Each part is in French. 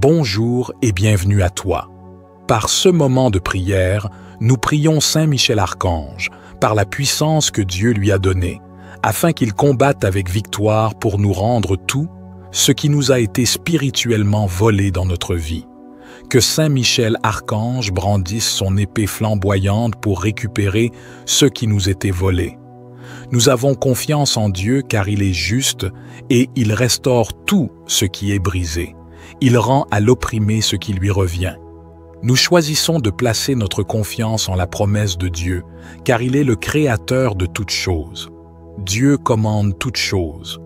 Bonjour et bienvenue à toi. Par ce moment de prière, nous prions Saint Michel Archange, par la puissance que Dieu lui a donnée, afin qu'il combatte avec victoire pour nous rendre tout ce qui nous a été spirituellement volé dans notre vie. Que Saint Michel Archange brandisse son épée flamboyante pour récupérer ce qui nous était volé. Nous avons confiance en Dieu car il est juste et il restaure tout ce qui est brisé. Il rend à l'opprimé ce qui lui revient. Nous choisissons de placer notre confiance en la promesse de Dieu, car il est le créateur de toutes choses. Dieu commande toutes choses.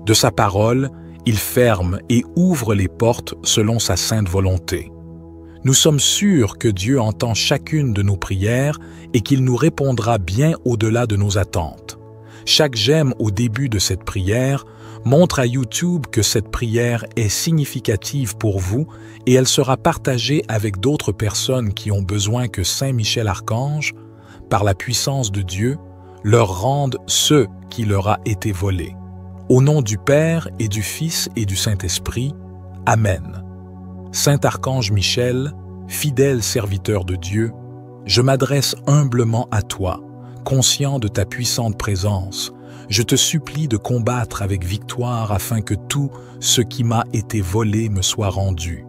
De sa parole, il ferme et ouvre les portes selon sa sainte volonté. Nous sommes sûrs que Dieu entend chacune de nos prières et qu'il nous répondra bien au-delà de nos attentes. Chaque j'aime au début de cette prière montre à YouTube que cette prière est significative pour vous et elle sera partagée avec d'autres personnes qui ont besoin que Saint Michel Archange, par la puissance de Dieu, leur rende ce qui leur a été volé. Au nom du Père et du Fils et du Saint-Esprit, Amen. Saint Archange Michel, fidèle serviteur de Dieu, je m'adresse humblement à toi, conscient de ta puissante présence. Je te supplie de combattre avec victoire afin que tout ce qui m'a été volé me soit rendu.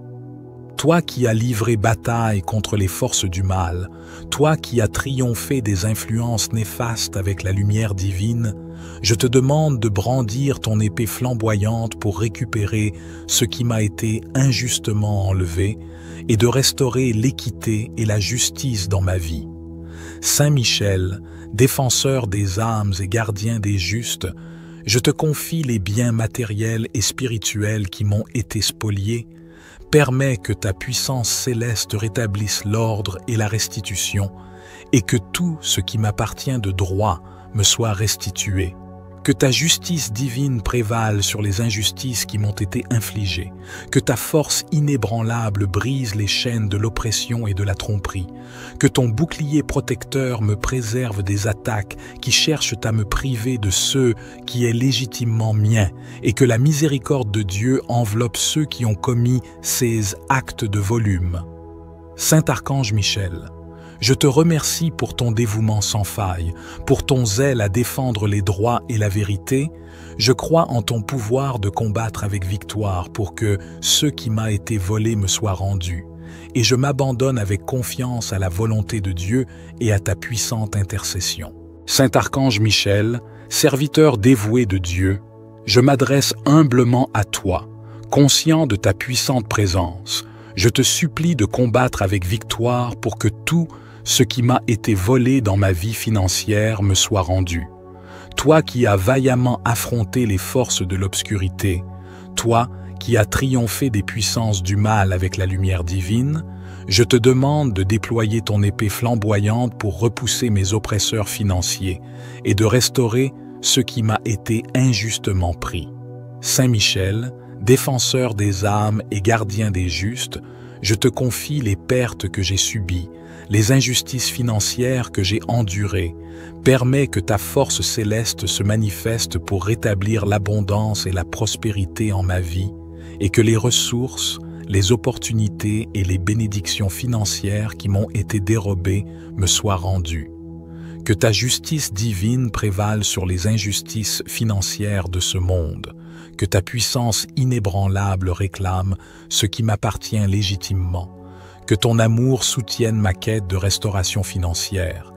Toi qui as livré bataille contre les forces du mal, toi qui as triomphé des influences néfastes avec la lumière divine, je te demande de brandir ton épée flamboyante pour récupérer ce qui m'a été injustement enlevé et de restaurer l'équité et la justice dans ma vie. Saint Michel, défenseur des âmes et gardien des justes, je te confie les biens matériels et spirituels qui m'ont été spoliés. Permets que ta puissance céleste rétablisse l'ordre et la restitution, et que tout ce qui m'appartient de droit me soit restitué. Que ta justice divine prévale sur les injustices qui m'ont été infligées. Que ta force inébranlable brise les chaînes de l'oppression et de la tromperie. Que ton bouclier protecteur me préserve des attaques qui cherchent à me priver de ce qui est légitimement mien. Et que la miséricorde de Dieu enveloppe ceux qui ont commis ces actes de volume. Saint Archange Michel, je te remercie pour ton dévouement sans faille, pour ton zèle à défendre les droits et la vérité. Je crois en ton pouvoir de combattre avec victoire pour que ce qui m'a été volé me soit rendu. Et je m'abandonne avec confiance à la volonté de Dieu et à ta puissante intercession. Saint Archange Michel, serviteur dévoué de Dieu, je m'adresse humblement à toi, conscient de ta puissante présence. Je te supplie de combattre avec victoire pour que tout ce qui m'a été volé dans ma vie financière me soit rendu. Toi qui as vaillamment affronté les forces de l'obscurité, toi qui as triomphé des puissances du mal avec la lumière divine, je te demande de déployer ton épée flamboyante pour repousser mes oppresseurs financiers et de restaurer ce qui m'a été injustement pris. Saint Michel, défenseur des âmes et gardien des justes, je te confie les pertes que j'ai subies, les injustices financières que j'ai endurées. Permets que ta force céleste se manifeste pour rétablir l'abondance et la prospérité en ma vie, et que les ressources, les opportunités et les bénédictions financières qui m'ont été dérobées me soient rendues. Que ta justice divine prévale sur les injustices financières de ce monde, que ta puissance inébranlable réclame ce qui m'appartient légitimement, que ton amour soutienne ma quête de restauration financière,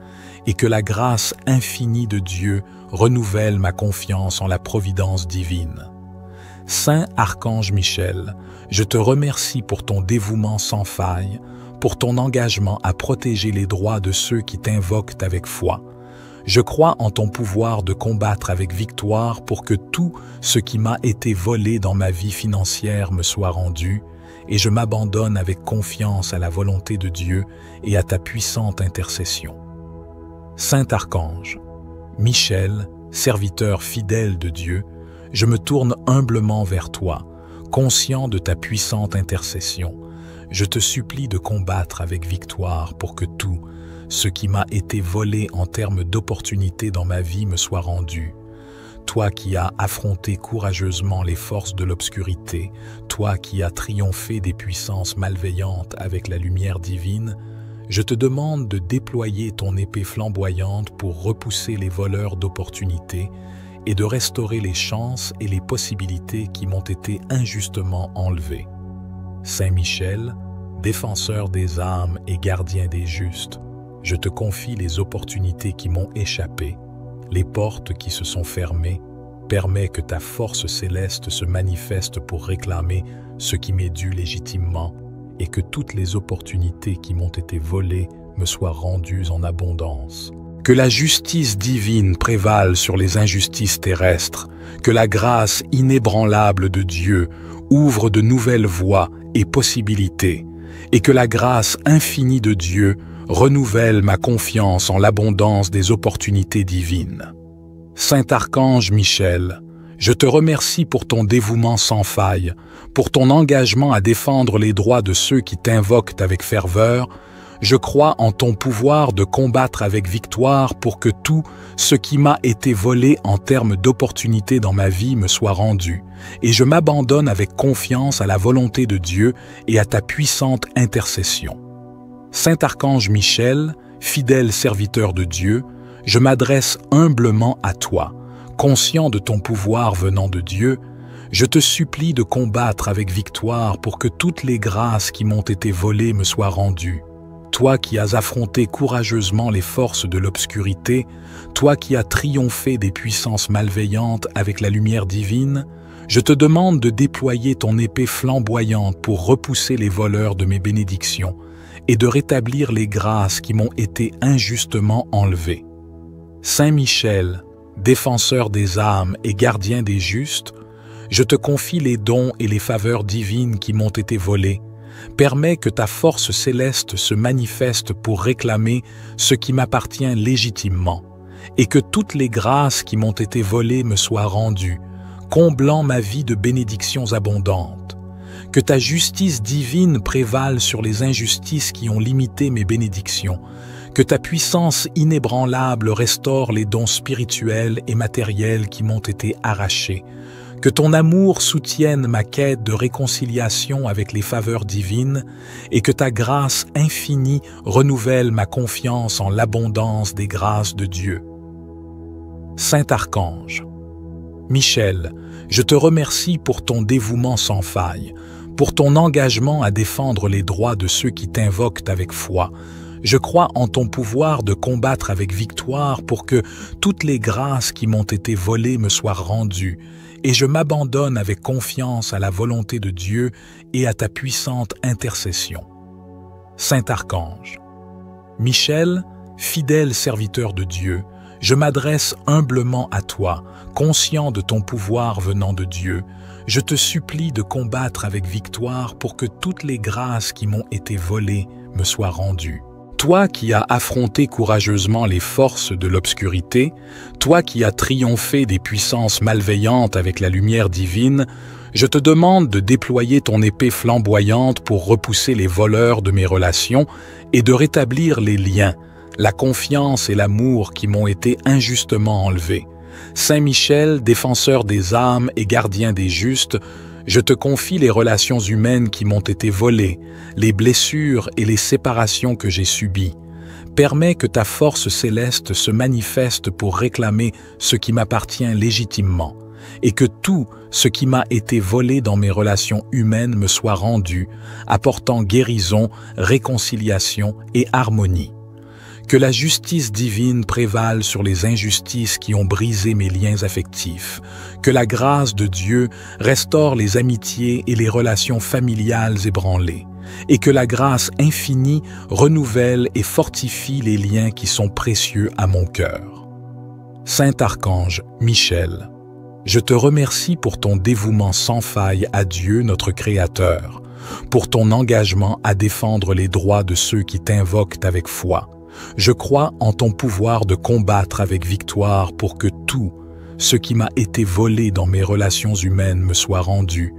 et que la grâce infinie de Dieu renouvelle ma confiance en la providence divine. Saint Archange Michel, je te remercie pour ton dévouement sans faille, pour ton engagement à protéger les droits de ceux qui t'invoquent avec foi. Je crois en ton pouvoir de combattre avec victoire pour que tout ce qui m'a été volé dans ma vie financière me soit rendu, et je m'abandonne avec confiance à la volonté de Dieu et à ta puissante intercession. Saint Archange, Michel, serviteur fidèle de Dieu, je me tourne humblement vers toi, conscient de ta puissante intercession. Je te supplie de combattre avec victoire pour que tout ce qui m'a été volé en termes d'opportunités dans ma vie me soit rendu. toi qui as affronté courageusement les forces de l'obscurité, toi qui as triomphé des puissances malveillantes avec la lumière divine, je te demande de déployer ton épée flamboyante pour repousser les voleurs d'opportunités et de restaurer les chances et les possibilités qui m'ont été injustement enlevées. Saint Michel, défenseur des âmes et gardien des justes, je te confie les opportunités qui m'ont échappé, les portes qui se sont fermées. Permets que ta force céleste se manifeste pour réclamer ce qui m'est dû légitimement et que toutes les opportunités qui m'ont été volées me soient rendues en abondance. Que la justice divine prévale sur les injustices terrestres, que la grâce inébranlable de Dieu ouvre de nouvelles voies et possibilités, et que la grâce infinie de Dieu renouvelle ma confiance en l'abondance des opportunités divines. Saint Archange Michel, je te remercie pour ton dévouement sans faille, pour ton engagement à défendre les droits de ceux qui t'invoquent avec ferveur. Je crois en ton pouvoir de combattre avec victoire pour que tout ce qui m'a été volé en termes d'opportunités dans ma vie me soit rendu, et je m'abandonne avec confiance à la volonté de Dieu et à ta puissante intercession. Saint Archange Michel, fidèle serviteur de Dieu, je m'adresse humblement à toi, conscient de ton pouvoir venant de Dieu. Je te supplie de combattre avec victoire pour que toutes les grâces qui m'ont été volées me soient rendues. Toi qui as affronté courageusement les forces de l'obscurité, toi qui as triomphé des puissances malveillantes avec la lumière divine, je te demande de déployer ton épée flamboyante pour repousser les voleurs de mes bénédictions et de rétablir les grâces qui m'ont été injustement enlevées. Saint Michel, défenseur des âmes et gardien des justes, je te confie les dons et les faveurs divines qui m'ont été volés. Permets que ta force céleste se manifeste pour réclamer ce qui m'appartient légitimement, et que toutes les grâces qui m'ont été volées me soient rendues, comblant ma vie de bénédictions abondantes. Que ta justice divine prévale sur les injustices qui ont limité mes bénédictions, que ta puissance inébranlable restaure les dons spirituels et matériels qui m'ont été arrachés, que ton amour soutienne ma quête de réconciliation avec les faveurs divines et que ta grâce infinie renouvelle ma confiance en l'abondance des grâces de Dieu. Saint Archange Michel, je te remercie pour ton dévouement sans faille, pour ton engagement à défendre les droits de ceux qui t'invoquent avec foi. Je crois en ton pouvoir de combattre avec victoire pour que toutes les grâces qui m'ont été volées me soient rendues, et je m'abandonne avec confiance à la volonté de Dieu et à ta puissante intercession. Saint Archange Michel, fidèle serviteur de Dieu, je m'adresse humblement à toi, conscient de ton pouvoir venant de Dieu. Je te supplie de combattre avec victoire pour que toutes les grâces qui m'ont été volées me soient rendues. Toi qui as affronté courageusement les forces de l'obscurité, toi qui as triomphé des puissances malveillantes avec la lumière divine, je te demande de déployer ton épée flamboyante pour repousser les voleurs de mes relations et de rétablir les liens, la confiance et l'amour qui m'ont été injustement enlevés. Saint Michel, défenseur des âmes et gardien des justes, je te confie les relations humaines qui m'ont été volées, les blessures et les séparations que j'ai subies. Permets que ta force céleste se manifeste pour réclamer ce qui m'appartient légitimement, et que tout ce qui m'a été volé dans mes relations humaines me soit rendu, apportant guérison, réconciliation et harmonie. Que la justice divine prévale sur les injustices qui ont brisé mes liens affectifs. Que la grâce de Dieu restaure les amitiés et les relations familiales ébranlées. Et que la grâce infinie renouvelle et fortifie les liens qui sont précieux à mon cœur. Saint Archange Michel, je te remercie pour ton dévouement sans faille à Dieu notre Créateur, pour ton engagement à défendre les droits de ceux qui t'invoquent avec foi. Je crois en ton pouvoir de combattre avec victoire pour que tout ce qui m'a été volé dans mes relations humaines me soit rendu,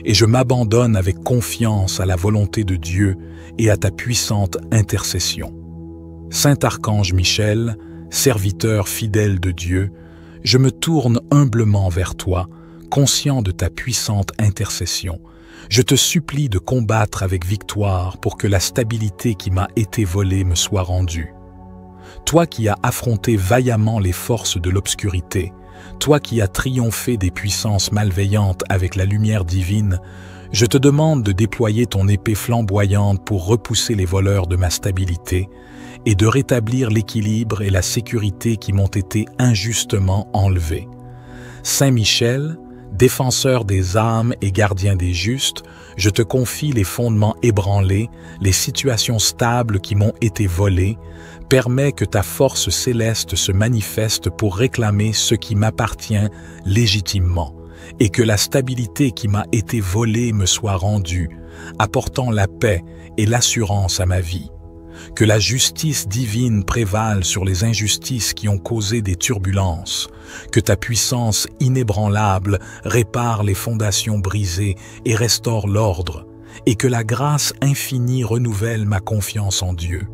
et je m'abandonne avec confiance à la volonté de Dieu et à ta puissante intercession. Saint Archange Michel, serviteur fidèle de Dieu, je me tourne humblement vers toi, conscient de ta puissante intercession. Je te supplie de combattre avec victoire pour que la stabilité qui m'a été volée me soit rendue. Toi qui as affronté vaillamment les forces de l'obscurité, toi qui as triomphé des puissances malveillantes avec la lumière divine, je te demande de déployer ton épée flamboyante pour repousser les voleurs de ma stabilité et de rétablir l'équilibre et la sécurité qui m'ont été injustement enlevés. Saint Michel, défenseur des âmes et gardien des justes, je te confie les fondements ébranlés, les situations stables qui m'ont été volées. Permets que ta force céleste se manifeste pour réclamer ce qui m'appartient légitimement, et que la stabilité qui m'a été volée me soit rendue, apportant la paix et l'assurance à ma vie. Que la justice divine prévale sur les injustices qui ont causé des turbulences, que ta puissance inébranlable répare les fondations brisées et restaure l'ordre, et que la grâce infinie renouvelle ma confiance en Dieu.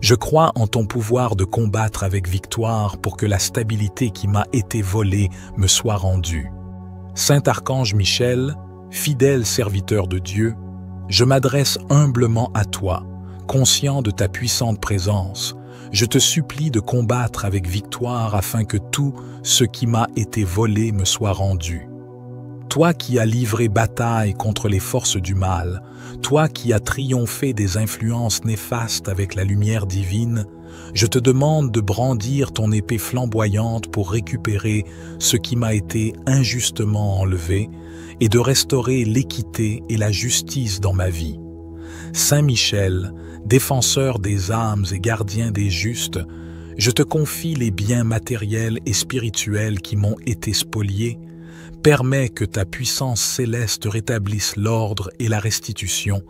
Je crois en ton pouvoir de combattre avec victoire pour que la stabilité qui m'a été volée me soit rendue. Saint Archange Michel, fidèle serviteur de Dieu, je m'adresse humblement à toi, conscient de ta puissante présence. Je te supplie de combattre avec victoire afin que tout ce qui m'a été volé me soit rendu. Toi qui as livré bataille contre les forces du mal, toi qui as triomphé des influences néfastes avec la lumière divine, je te demande de brandir ton épée flamboyante pour récupérer ce qui m'a été injustement enlevé et de restaurer l'équité et la justice dans ma vie. Saint Michel, défenseur des âmes et gardien des justes, je te confie les biens matériels et spirituels qui m'ont été spoliés. Permets que ta puissance céleste rétablisse l'ordre et la restitution,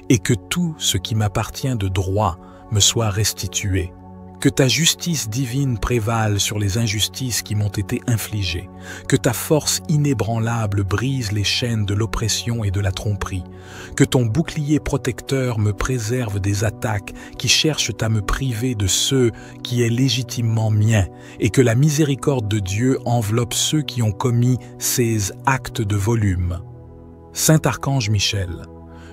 et que tout ce qui m'appartient de droit me soit restitué. Que ta justice divine prévale sur les injustices qui m'ont été infligées, que ta force inébranlable brise les chaînes de l'oppression et de la tromperie, que ton bouclier protecteur me préserve des attaques qui cherchent à me priver de ce qui est légitimement mien, et que la miséricorde de Dieu enveloppe ceux qui ont commis ces actes de volume. Saint Archange Michel,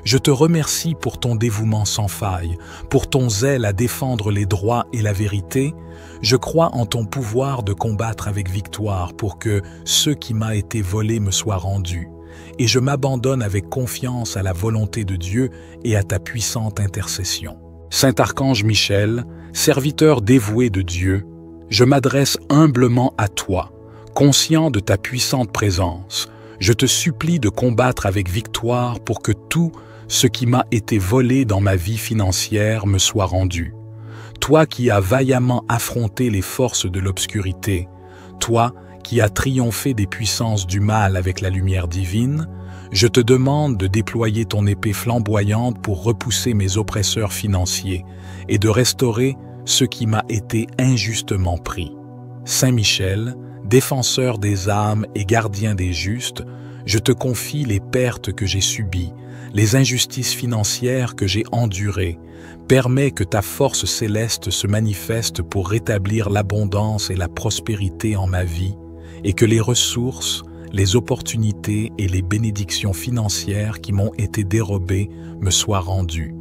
je te remercie pour ton dévouement sans faille, pour ton zèle à défendre les droits et la vérité. Je crois en ton pouvoir de combattre avec victoire pour que ce qui m'a été volé me soit rendu. Et je m'abandonne avec confiance à la volonté de Dieu et à ta puissante intercession. Saint Archange Michel, serviteur dévoué de Dieu, je m'adresse humblement à toi, conscient de ta puissante présence. Je te supplie de combattre avec victoire pour que tout ce qui m'a été volé dans ma vie financière me soit rendu. Toi qui as vaillamment affronté les forces de l'obscurité, toi qui as triomphé des puissances du mal avec la lumière divine, je te demande de déployer ton épée flamboyante pour repousser mes oppresseurs financiers et de restaurer ce qui m'a été injustement pris. Saint Michel, défenseur des âmes et gardien des justes, je te confie les pertes que j'ai subies, les injustices financières que j'ai endurées. Permets que ta force céleste se manifeste pour rétablir l'abondance et la prospérité en ma vie, et que les ressources, les opportunités et les bénédictions financières qui m'ont été dérobées me soient rendues.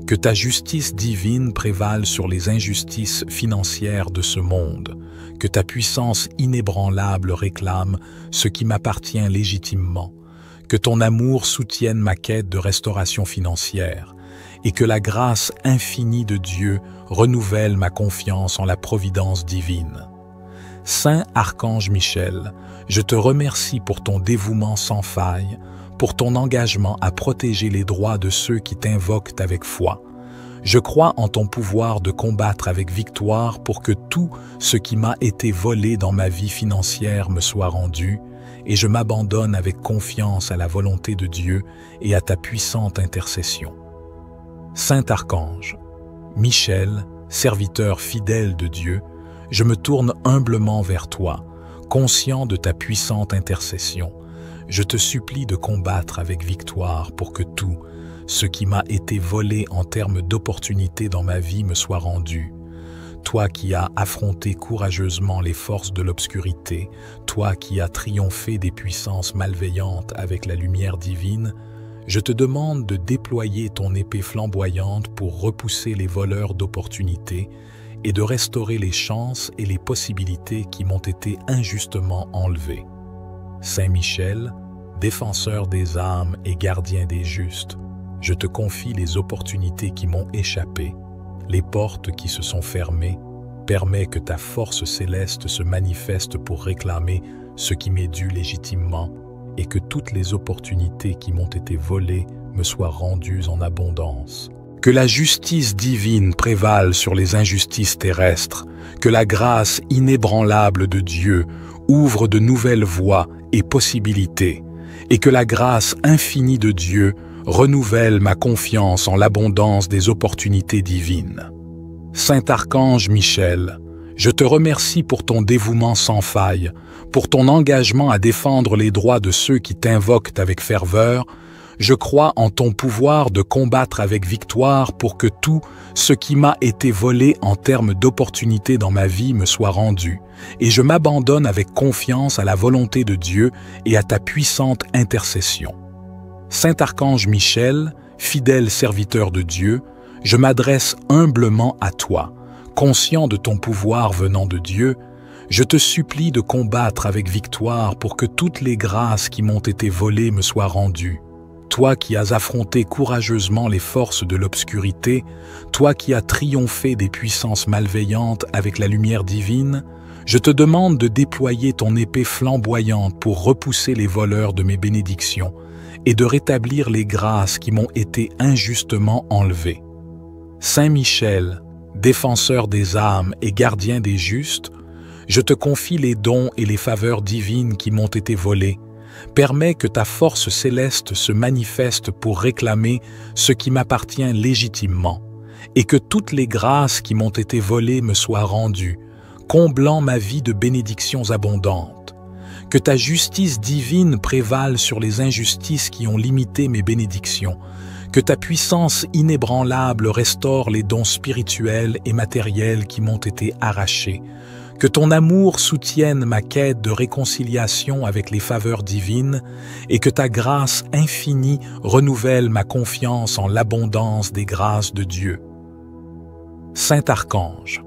Que ta justice divine prévale sur les injustices financières de ce monde, que ta puissance inébranlable réclame ce qui m'appartient légitimement, que ton amour soutienne ma quête de restauration financière, et que la grâce infinie de Dieu renouvelle ma confiance en la providence divine. Saint Archange Michel, je te remercie pour ton dévouement sans faille, pour ton engagement à protéger les droits de ceux qui t'invoquent avec foi. Je crois en ton pouvoir de combattre avec victoire pour que tout ce qui m'a été volé dans ma vie financière me soit rendu, et je m'abandonne avec confiance à la volonté de Dieu et à ta puissante intercession. Saint Archange, Michel, serviteur fidèle de Dieu, je me tourne humblement vers toi, conscient de ta puissante intercession. Je te supplie de combattre avec victoire pour que tout ce qui m'a été volé en termes d'opportunités dans ma vie me soit rendu. toi qui as affronté courageusement les forces de l'obscurité, toi qui as triomphé des puissances malveillantes avec la lumière divine, je te demande de déployer ton épée flamboyante pour repousser les voleurs d'opportunités et de restaurer les chances et les possibilités qui m'ont été injustement enlevées. Saint Michel, défenseur des âmes et gardien des justes, je te confie les opportunités qui m'ont échappé, les portes qui se sont fermées. Permets que ta force céleste se manifeste pour réclamer ce qui m'est dû légitimement et que toutes les opportunités qui m'ont été volées me soient rendues en abondance. Que la justice divine prévale sur les injustices terrestres, que la grâce inébranlable de Dieu ouvre de nouvelles voies et possibilités, et que la grâce infinie de Dieu renouvelle ma confiance en l'abondance des opportunités divines. Saint Archange Michel, je te remercie pour ton dévouement sans faille, pour ton engagement à défendre les droits de ceux qui t'invoquent avec ferveur. Je crois en ton pouvoir de combattre avec victoire pour que tout ce qui m'a été volé en termes d'opportunités dans ma vie me soit rendu, et je m'abandonne avec confiance à la volonté de Dieu et à ta puissante intercession. Saint Archange Michel, fidèle serviteur de Dieu, je m'adresse humblement à toi, conscient de ton pouvoir venant de Dieu. Je te supplie de combattre avec victoire pour que toutes les grâces qui m'ont été volées me soient rendues. Toi qui as affronté courageusement les forces de l'obscurité, toi qui as triomphé des puissances malveillantes avec la lumière divine, je te demande de déployer ton épée flamboyante pour repousser les voleurs de mes bénédictions et de rétablir les grâces qui m'ont été injustement enlevées. Saint Michel, défenseur des âmes et gardien des justes, je te confie les dons et les faveurs divines qui m'ont été volés. Permets que ta force céleste se manifeste pour réclamer ce qui m'appartient légitimement, et que toutes les grâces qui m'ont été volées me soient rendues, comblant ma vie de bénédictions abondantes. Que ta justice divine prévale sur les injustices qui ont limité mes bénédictions, que ta puissance inébranlable restaure les dons spirituels et matériels qui m'ont été arrachés, que ton amour soutienne ma quête de réconciliation avec les faveurs divines et que ta grâce infinie renouvelle ma confiance en l'abondance des grâces de Dieu. Saint Archange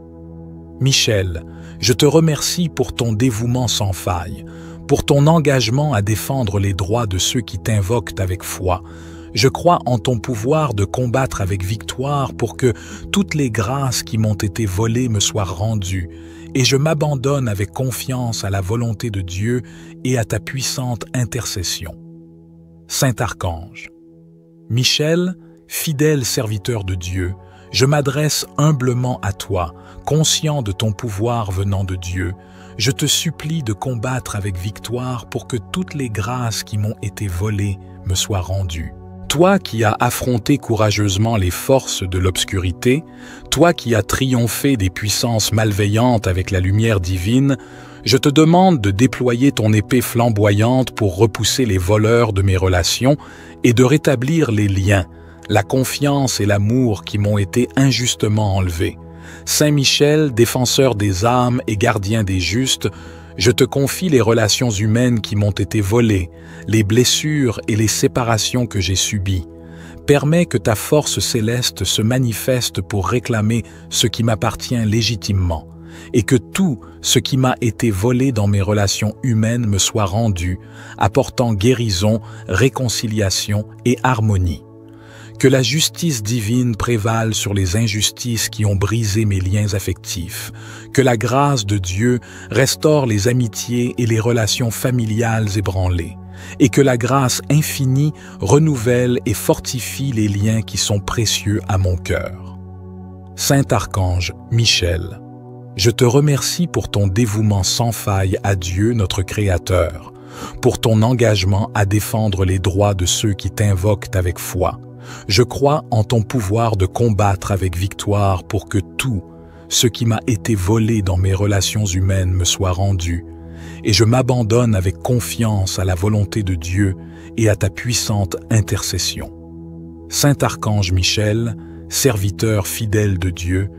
Michel, je te remercie pour ton dévouement sans faille, pour ton engagement à défendre les droits de ceux qui t'invoquent avec foi. Je crois en ton pouvoir de combattre avec victoire pour que toutes les grâces qui m'ont été volées me soient rendues, et je m'abandonne avec confiance à la volonté de Dieu et à ta puissante intercession. Saint Archange Michel, fidèle serviteur de Dieu, je m'adresse humblement à toi, conscient de ton pouvoir venant de Dieu. Je te supplie de combattre avec victoire pour que toutes les grâces qui m'ont été volées me soient rendues. Toi qui as affronté courageusement les forces de l'obscurité, toi qui as triomphé des puissances malveillantes avec la lumière divine, je te demande de déployer ton épée flamboyante pour repousser les voleurs de mes relations et de rétablir les liens, la confiance et l'amour qui m'ont été injustement enlevés. Saint Michel, défenseur des âmes et gardien des justes, je te confie les relations humaines qui m'ont été volées, les blessures et les séparations que j'ai subies. Permets que ta force céleste se manifeste pour réclamer ce qui m'appartient légitimement, et que tout ce qui m'a été volé dans mes relations humaines me soit rendu, apportant guérison, réconciliation et harmonie. Que la justice divine prévale sur les injustices qui ont brisé mes liens affectifs. Que la grâce de Dieu restaure les amitiés et les relations familiales ébranlées. Et que la grâce infinie renouvelle et fortifie les liens qui sont précieux à mon cœur. Saint Archange Michel, je te remercie pour ton dévouement sans faille à Dieu notre Créateur, pour ton engagement à défendre les droits de ceux qui t'invoquent avec foi. Je crois en ton pouvoir de combattre avec victoire pour que tout ce qui m'a été volé dans mes relations humaines me soit rendu, et je m'abandonne avec confiance à la volonté de Dieu et à ta puissante intercession. Saint Archange Michel, serviteur fidèle de Dieu,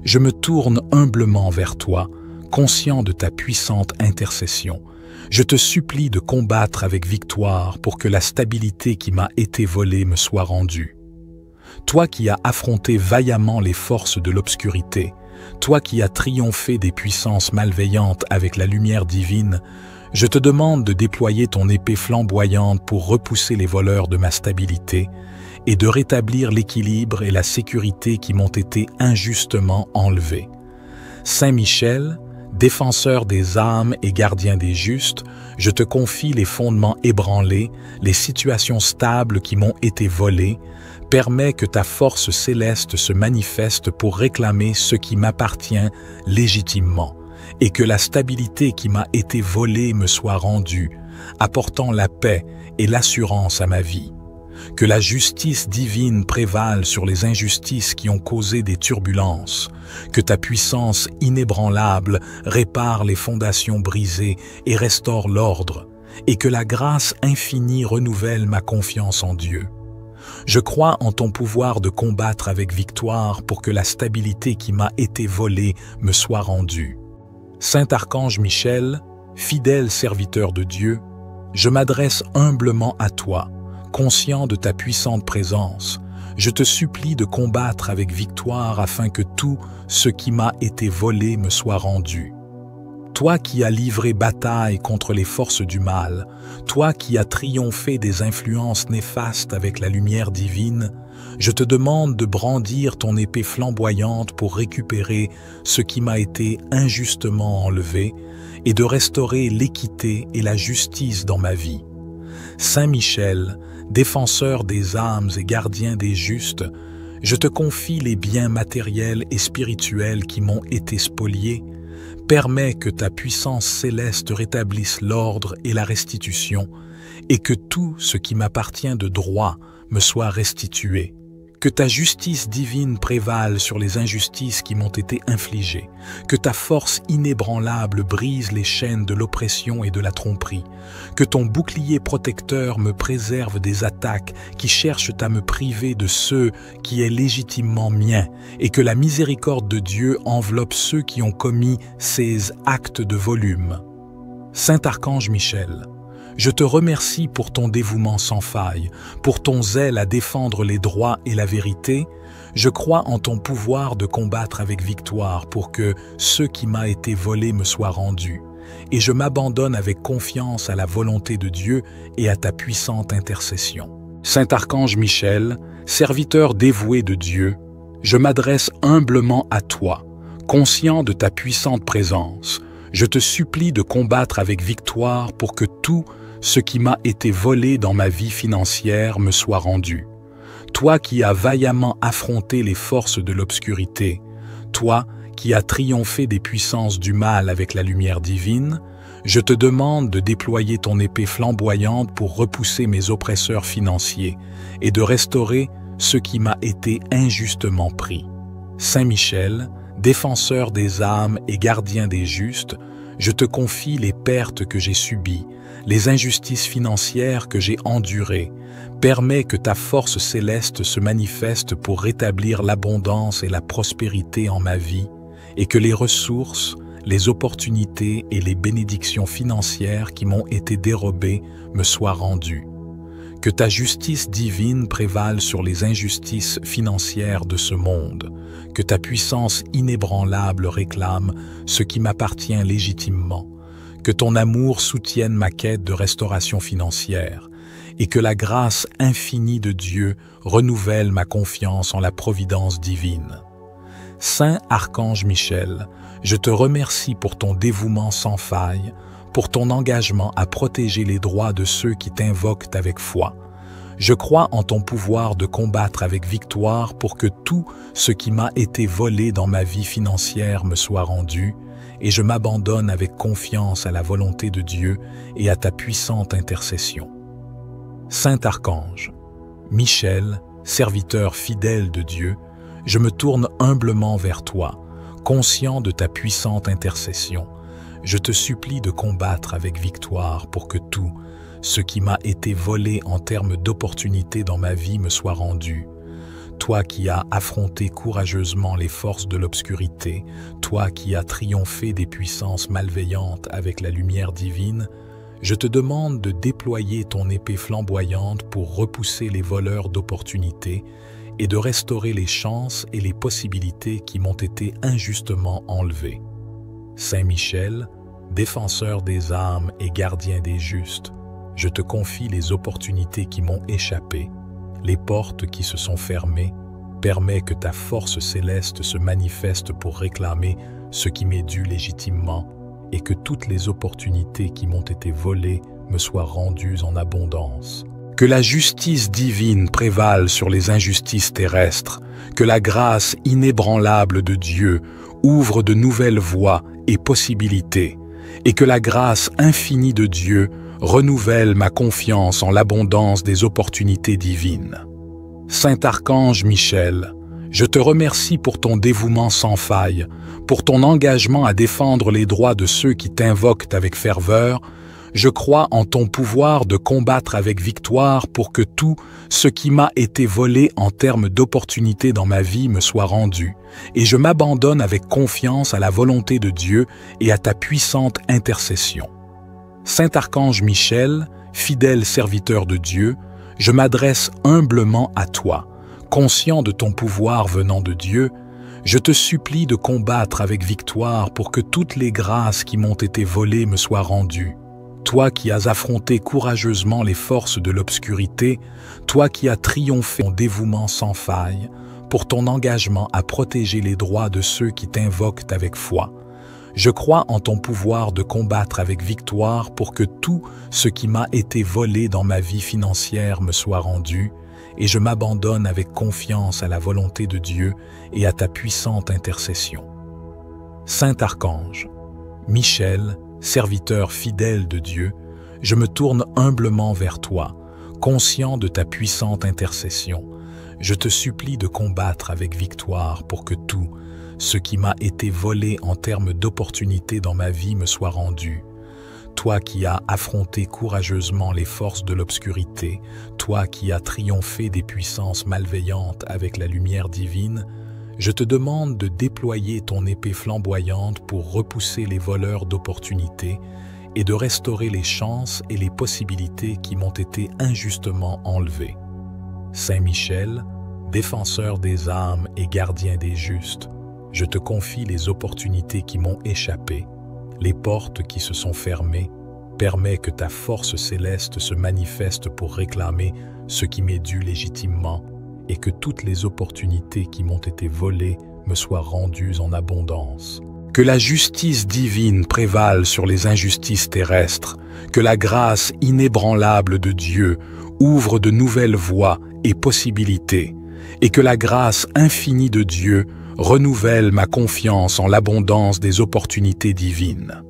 je me tourne humblement vers toi, conscient de ta puissante intercession. Je te supplie de combattre avec victoire pour que la stabilité qui m'a été volée me soit rendue. Toi qui as affronté vaillamment les forces de l'obscurité, toi qui as triomphé des puissances malveillantes avec la lumière divine, je te demande de déployer ton épée flamboyante pour repousser les voleurs de ma stabilité et de rétablir l'équilibre et la sécurité qui m'ont été injustement enlevés. Saint Michel, défenseur des âmes et gardien des justes, je te confie les fondements ébranlés, les situations stables qui m'ont été volées. Permets que ta force céleste se manifeste pour réclamer ce qui m'appartient légitimement, et que la stabilité qui m'a été volée me soit rendue, apportant la paix et l'assurance à ma vie. Que la justice divine prévale sur les injustices qui ont causé des turbulences, que ta puissance inébranlable répare les fondations brisées et restaure l'ordre, et que la grâce infinie renouvelle ma confiance en Dieu. Je crois en ton pouvoir de combattre avec victoire pour que la stabilité qui m'a été volée me soit rendue. Saint Archange Michel, fidèle serviteur de Dieu, je m'adresse humblement à toi, conscient de ta puissante présence. Je te supplie de combattre avec victoire afin que tout ce qui m'a été volé me soit rendu. Toi qui as livré bataille contre les forces du mal, toi qui as triomphé des influences néfastes avec la lumière divine, je te demande de brandir ton épée flamboyante pour récupérer ce qui m'a été injustement enlevé et de restaurer l'équité et la justice dans ma vie. Saint Michel, défenseur des âmes et gardien des justes, je te confie les biens matériels et spirituels qui m'ont été spoliés. Permets que ta puissance céleste rétablisse l'ordre et la restitution, et que tout ce qui m'appartient de droit me soit restitué. Que ta justice divine prévale sur les injustices qui m'ont été infligées, que ta force inébranlable brise les chaînes de l'oppression et de la tromperie, que ton bouclier protecteur me préserve des attaques qui cherchent à me priver de ce qui est légitimement mien, et que la miséricorde de Dieu enveloppe ceux qui ont commis ces actes de volume. Saint Archange Michel, je te remercie pour ton dévouement sans faille, pour ton zèle à défendre les droits et la vérité. Je crois en ton pouvoir de combattre avec victoire pour que ce qui m'a été volé me soit rendu. Et je m'abandonne avec confiance à la volonté de Dieu et à ta puissante intercession. Saint Archange Michel, serviteur dévoué de Dieu, je m'adresse humblement à toi, conscient de ta puissante présence. Je te supplie de combattre avec victoire pour que tout ce qui m'a été volé dans ma vie financière me soit rendu. Toi qui as vaillamment affronté les forces de l'obscurité, toi qui as triomphé des puissances du mal avec la lumière divine, je te demande de déployer ton épée flamboyante pour repousser mes oppresseurs financiers et de restaurer ce qui m'a été injustement pris. Saint Michel, défenseur des âmes et gardien des justes, je te confie les pertes que j'ai subies, les injustices financières que j'ai endurées. Permets que ta force céleste se manifeste pour rétablir l'abondance et la prospérité en ma vie, et que les ressources, les opportunités et les bénédictions financières qui m'ont été dérobées me soient rendues. Que ta justice divine prévale sur les injustices financières de ce monde, que ta puissance inébranlable réclame ce qui m'appartient légitimement, que ton amour soutienne ma quête de restauration financière, et que la grâce infinie de Dieu renouvelle ma confiance en la providence divine. Saint Archange Michel, je te remercie pour ton dévouement sans faille, pour ton engagement à protéger les droits de ceux qui t'invoquent avec foi. Je crois en ton pouvoir de combattre avec victoire pour que tout ce qui m'a été volé dans ma vie financière me soit rendu, et je m'abandonne avec confiance à la volonté de Dieu et à ta puissante intercession. Saint Archange, Michel, serviteur fidèle de Dieu, je me tourne humblement vers toi, conscient de ta puissante intercession. Je te supplie de combattre avec victoire pour que tout ce qui m'a été volé en termes d'opportunités dans ma vie me soit rendu. toi qui as affronté courageusement les forces de l'obscurité, toi qui as triomphé des puissances malveillantes avec la lumière divine, je te demande de déployer ton épée flamboyante pour repousser les voleurs d'opportunités et de restaurer les chances et les possibilités qui m'ont été injustement enlevées. Saint Michel, défenseur des âmes et gardien des justes, je te confie les opportunités qui m'ont échappé, les portes qui se sont fermées. Permets que ta force céleste se manifeste pour réclamer ce qui m'est dû légitimement et que toutes les opportunités qui m'ont été volées me soient rendues en abondance. Que la justice divine prévale sur les injustices terrestres, que la grâce inébranlable de Dieu ouvre de nouvelles voies et possibilités, et que la grâce infinie de Dieu renouvelle ma confiance en l'abondance des opportunités divines. Saint Archange Michel, je te remercie pour ton dévouement sans faille, pour ton engagement à défendre les droits de ceux qui t'invoquent avec ferveur. Je crois en ton pouvoir de combattre avec victoire pour que tout ce qui m'a été volé en termes d'opportunités dans ma vie me soit rendu, et je m'abandonne avec confiance à la volonté de Dieu et à ta puissante intercession. Saint Archange Michel, fidèle serviteur de Dieu, je m'adresse humblement à toi, conscient de ton pouvoir venant de Dieu. Je te supplie de combattre avec victoire pour que toutes les grâces qui m'ont été volées me soient rendues. Toi qui as affronté courageusement les forces de l'obscurité, toi qui as triomphé en dévouement sans faille, pour ton engagement à protéger les droits de ceux qui t'invoquent avec foi. Je crois en ton pouvoir de combattre avec victoire pour que tout ce qui m'a été volé dans ma vie financière me soit rendu, et je m'abandonne avec confiance à la volonté de Dieu et à ta puissante intercession. Saint Archange, Michel, serviteur fidèle de Dieu, je me tourne humblement vers toi, conscient de ta puissante intercession. Je te supplie de combattre avec victoire pour que tout ce qui m'a été volé en termes d'opportunités dans ma vie me soit rendu. Toi qui as affronté courageusement les forces de l'obscurité, toi qui as triomphé des puissances malveillantes avec la lumière divine, je te demande de déployer ton épée flamboyante pour repousser les voleurs d'opportunités et de restaurer les chances et les possibilités qui m'ont été injustement enlevées. Saint Michel, défenseur des âmes et gardien des justes, je te confie les opportunités qui m'ont échappé, les portes qui se sont fermées. Permets que ta force céleste se manifeste pour réclamer ce qui m'est dû légitimement et que toutes les opportunités qui m'ont été volées me soient rendues en abondance. Que la justice divine prévale sur les injustices terrestres, que la grâce inébranlable de Dieu ouvre de nouvelles voies et possibilités, et que la grâce infinie de Dieu renouvelle ma confiance en l'abondance des opportunités divines.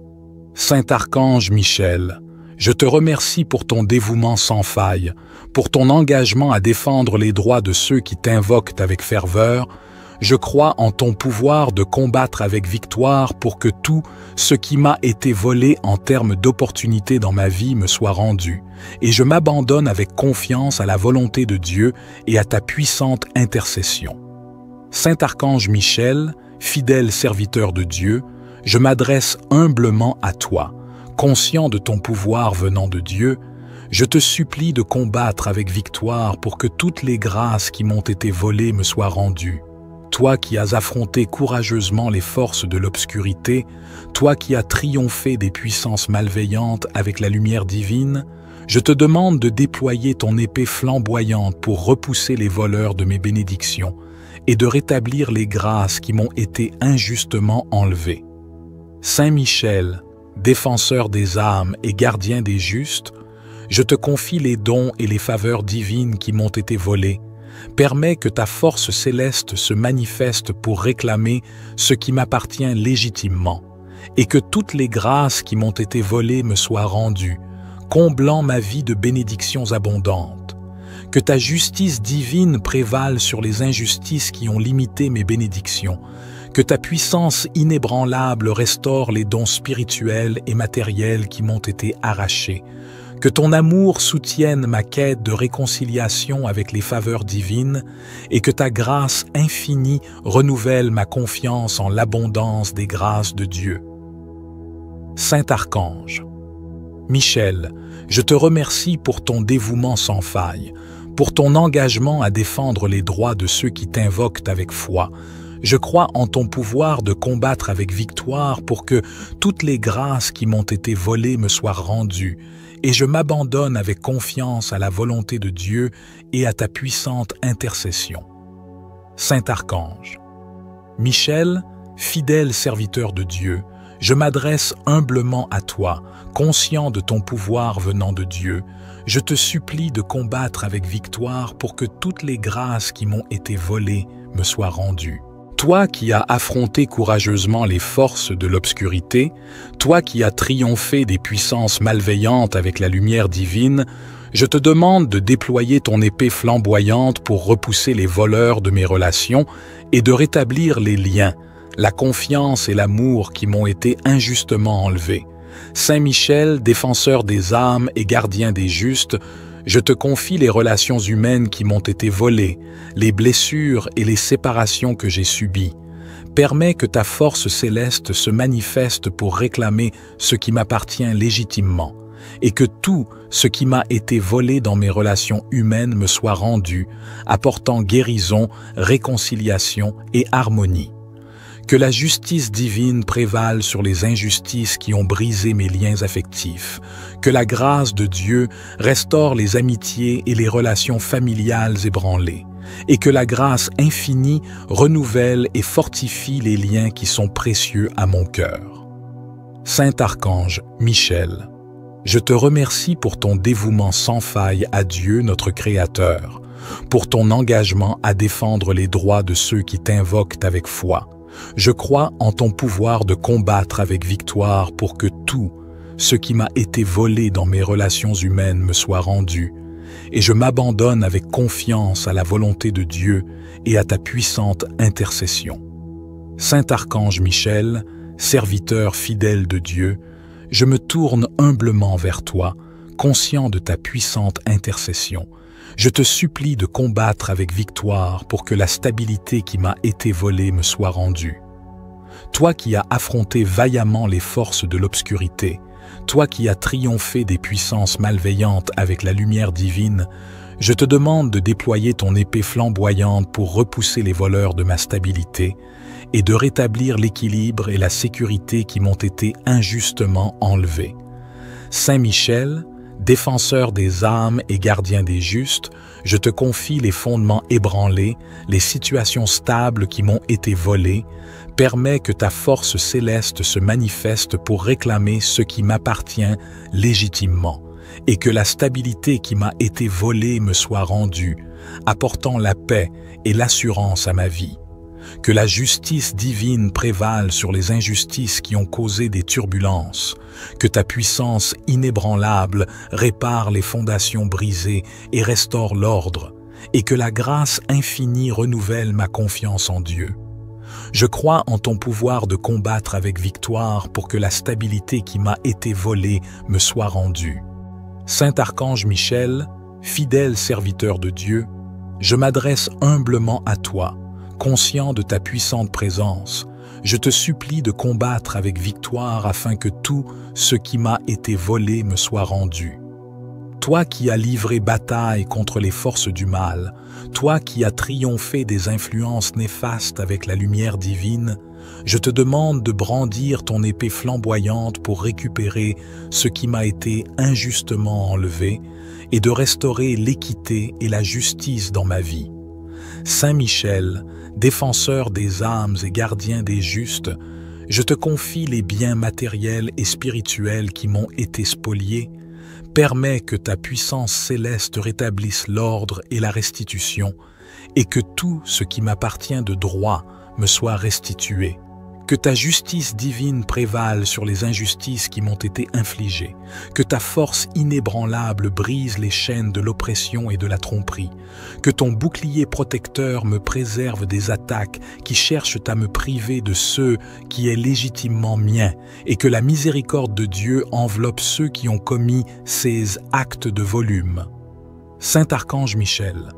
Saint Archange Michel, je te remercie pour ton dévouement sans faille, pour ton engagement à défendre les droits de ceux qui t'invoquent avec ferveur. Je crois en ton pouvoir de combattre avec victoire pour que tout ce qui m'a été volé en termes d'opportunités dans ma vie me soit rendu, et je m'abandonne avec confiance à la volonté de Dieu et à ta puissante intercession. Saint Archange Michel, fidèle serviteur de Dieu, je m'adresse humblement à toi, conscient de ton pouvoir venant de Dieu. Je te supplie de combattre avec victoire pour que toutes les grâces qui m'ont été volées me soient rendues. Toi qui as affronté courageusement les forces de l'obscurité, toi qui as triomphé des puissances malveillantes avec la lumière divine, je te demande de déployer ton épée flamboyante pour repousser les voleurs de mes bénédictions et de rétablir les grâces qui m'ont été injustement enlevées. Saint Michel, défenseur des âmes et gardien des justes, je te confie les dons et les faveurs divines qui m'ont été volés. Permets que ta force céleste se manifeste pour réclamer ce qui m'appartient légitimement, et que toutes les grâces qui m'ont été volées me soient rendues, comblant ma vie de bénédictions abondantes. Que ta justice divine prévale sur les injustices qui ont limité mes bénédictions. Que ta puissance inébranlable restaure les dons spirituels et matériels qui m'ont été arrachés. Que ton amour soutienne ma quête de réconciliation avec les faveurs divines et que ta grâce infinie renouvelle ma confiance en l'abondance des grâces de Dieu. Saint Archange, Michel, je te remercie pour ton dévouement sans faille, pour ton engagement à défendre les droits de ceux qui t'invoquent avec foi. Je crois en ton pouvoir de combattre avec victoire pour que toutes les grâces qui m'ont été volées me soient rendues, et je m'abandonne avec confiance à la volonté de Dieu et à ta puissante intercession. Saint Archange, Michel, fidèle serviteur de Dieu, je m'adresse humblement à toi, conscient de ton pouvoir venant de Dieu. Je te supplie de combattre avec victoire pour que toutes les grâces qui m'ont été volées me soient rendues. Toi qui as affronté courageusement les forces de l'obscurité, toi qui as triomphé des puissances malveillantes avec la lumière divine, je te demande de déployer ton épée flamboyante pour repousser les voleurs de mes relations et de rétablir les liens, la confiance et l'amour qui m'ont été injustement enlevés. Saint Michel, défenseur des âmes et gardien des justes, je te confie les relations humaines qui m'ont été volées, les blessures et les séparations que j'ai subies. Permets que ta force céleste se manifeste pour réclamer ce qui m'appartient légitimement, et que tout ce qui m'a été volé dans mes relations humaines me soit rendu, apportant guérison, réconciliation et harmonie. Que la justice divine prévale sur les injustices qui ont brisé mes liens affectifs. Que la grâce de Dieu restaure les amitiés et les relations familiales ébranlées. Et que la grâce infinie renouvelle et fortifie les liens qui sont précieux à mon cœur. Saint Archange Michel, je te remercie pour ton dévouement sans faille à Dieu notre Créateur, pour ton engagement à défendre les droits de ceux qui t'invoquent avec foi. Je crois en ton pouvoir de combattre avec victoire pour que tout ce qui m'a été volé dans mes relations humaines me soit rendu, et je m'abandonne avec confiance à la volonté de Dieu et à ta puissante intercession. Saint Archange Michel, serviteur fidèle de Dieu, je me tourne humblement vers toi, conscient de ta puissante intercession. Je te supplie de combattre avec victoire pour que la stabilité qui m'a été volée me soit rendue. Toi qui as affronté vaillamment les forces de l'obscurité, toi qui as triomphé des puissances malveillantes avec la lumière divine, je te demande de déployer ton épée flamboyante pour repousser les voleurs de ma stabilité et de rétablir l'équilibre et la sécurité qui m'ont été injustement enlevés. Saint Michel, défenseur des âmes et gardien des justes, je te confie les fondements ébranlés, les situations stables qui m'ont été volées. Permets que ta force céleste se manifeste pour réclamer ce qui m'appartient légitimement, et que la stabilité qui m'a été volée me soit rendue, apportant la paix et l'assurance à ma vie. Que la justice divine prévale sur les injustices qui ont causé des turbulences, que ta puissance inébranlable répare les fondations brisées et restaure l'ordre, et que la grâce infinie renouvelle ma confiance en Dieu. Je crois en ton pouvoir de combattre avec victoire pour que la stabilité qui m'a été volée me soit rendue. Saint Archange Michel, fidèle serviteur de Dieu, je m'adresse humblement à toi, conscient de ta puissante présence. Je te supplie de combattre avec victoire afin que tout ce qui m'a été volé me soit rendu. Toi qui as livré bataille contre les forces du mal, toi qui as triomphé des influences néfastes avec la lumière divine, je te demande de brandir ton épée flamboyante pour récupérer ce qui m'a été injustement enlevé et de restaurer l'équité et la justice dans ma vie. Saint Michel, défenseur des âmes et gardien des justes, je te confie les biens matériels et spirituels qui m'ont été spoliés. Permets que ta puissance céleste rétablisse l'ordre et la restitution, et que tout ce qui m'appartient de droit me soit restitué. Que ta justice divine prévale sur les injustices qui m'ont été infligées. Que ta force inébranlable brise les chaînes de l'oppression et de la tromperie. Que ton bouclier protecteur me préserve des attaques qui cherchent à me priver de ceux qui est légitimement mien, et que la miséricorde de Dieu enveloppe ceux qui ont commis ces actes de volume. Saint Archange Michel,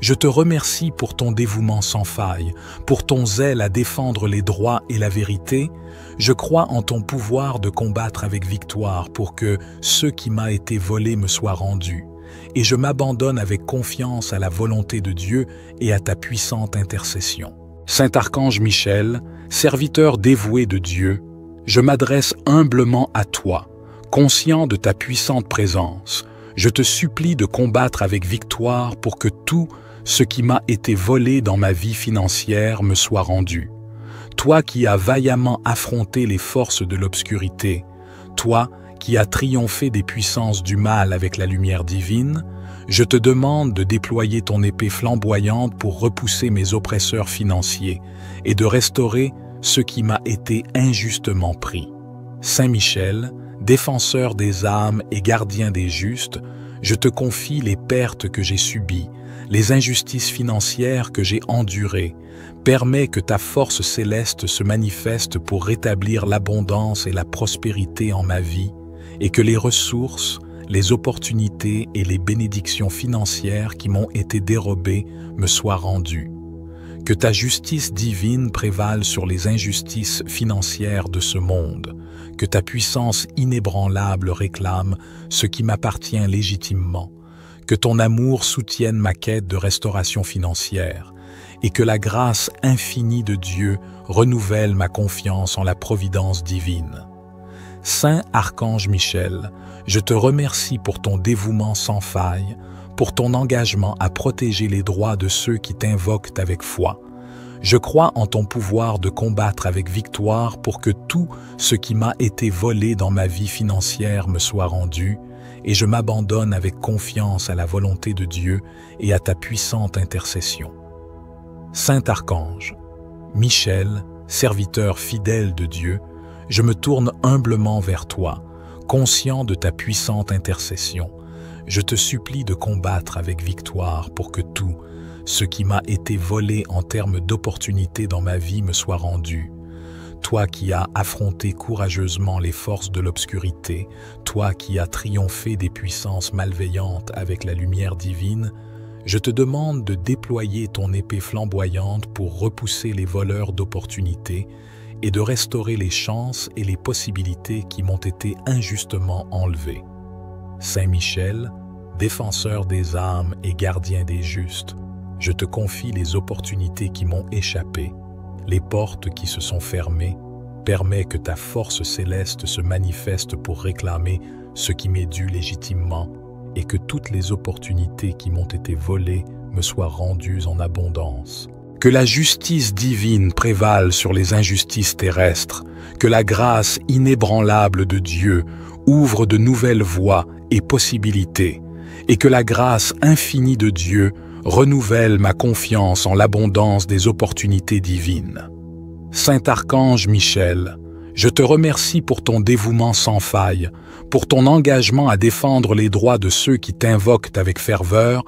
je te remercie pour ton dévouement sans faille, pour ton zèle à défendre les droits et la vérité. Je crois en ton pouvoir de combattre avec victoire pour que ce qui m'a été volé me soit rendu. Et je m'abandonne avec confiance à la volonté de Dieu et à ta puissante intercession. Saint Archange Michel, serviteur dévoué de Dieu, je m'adresse humblement à toi, conscient de ta puissante présence. Je te supplie de combattre avec victoire pour que tout ce qui m'a été volé dans ma vie financière me soit rendu. Toi qui as vaillamment affronté les forces de l'obscurité, toi qui as triomphé des puissances du mal avec la lumière divine, je te demande de déployer ton épée flamboyante pour repousser mes oppresseurs financiers et de restaurer ce qui m'a été injustement pris. Saint Michel, défenseur des âmes et gardien des justes, je te confie les pertes que j'ai subies, les injustices financières que j'ai endurées. Permets que ta force céleste se manifeste pour rétablir l'abondance et la prospérité en ma vie, et que les ressources, les opportunités et les bénédictions financières qui m'ont été dérobées me soient rendues. Que ta justice divine prévale sur les injustices financières de ce monde, que ta puissance inébranlable réclame ce qui m'appartient légitimement, que ton amour soutienne ma quête de restauration financière, et que la grâce infinie de Dieu renouvelle ma confiance en la providence divine. Saint Archange Michel, je te remercie pour ton dévouement sans faille, pour ton engagement à protéger les droits de ceux qui t'invoquent avec foi. Je crois en ton pouvoir de combattre avec victoire pour que tout ce qui m'a été volé dans ma vie financière me soit rendu, et je m'abandonne avec confiance à la volonté de Dieu et à ta puissante intercession. Saint Archange, Michel, serviteur fidèle de Dieu, je me tourne humblement vers toi, conscient de ta puissante intercession. Je te supplie de combattre avec victoire pour que tout ce qui m'a été volé en termes d'opportunités dans ma vie me soit rendu. Toi qui as affronté courageusement les forces de l'obscurité, toi qui as triomphé des puissances malveillantes avec la lumière divine, je te demande de déployer ton épée flamboyante pour repousser les voleurs d'opportunités et de restaurer les chances et les possibilités qui m'ont été injustement enlevées. Saint Michel, défenseur des âmes et gardien des justes, je te confie les opportunités qui m'ont échappé, les portes qui se sont fermées. Permets que ta force céleste se manifeste pour réclamer ce qui m'est dû légitimement et que toutes les opportunités qui m'ont été volées me soient rendues en abondance. Que la justice divine prévale sur les injustices terrestres, que la grâce inébranlable de Dieu ouvre de nouvelles voies et possibilités, et que la grâce infinie de Dieu renouvelle ma confiance en l'abondance des opportunités divines. Saint Archange Michel, je te remercie pour ton dévouement sans faille, pour ton engagement à défendre les droits de ceux qui t'invoquent avec ferveur.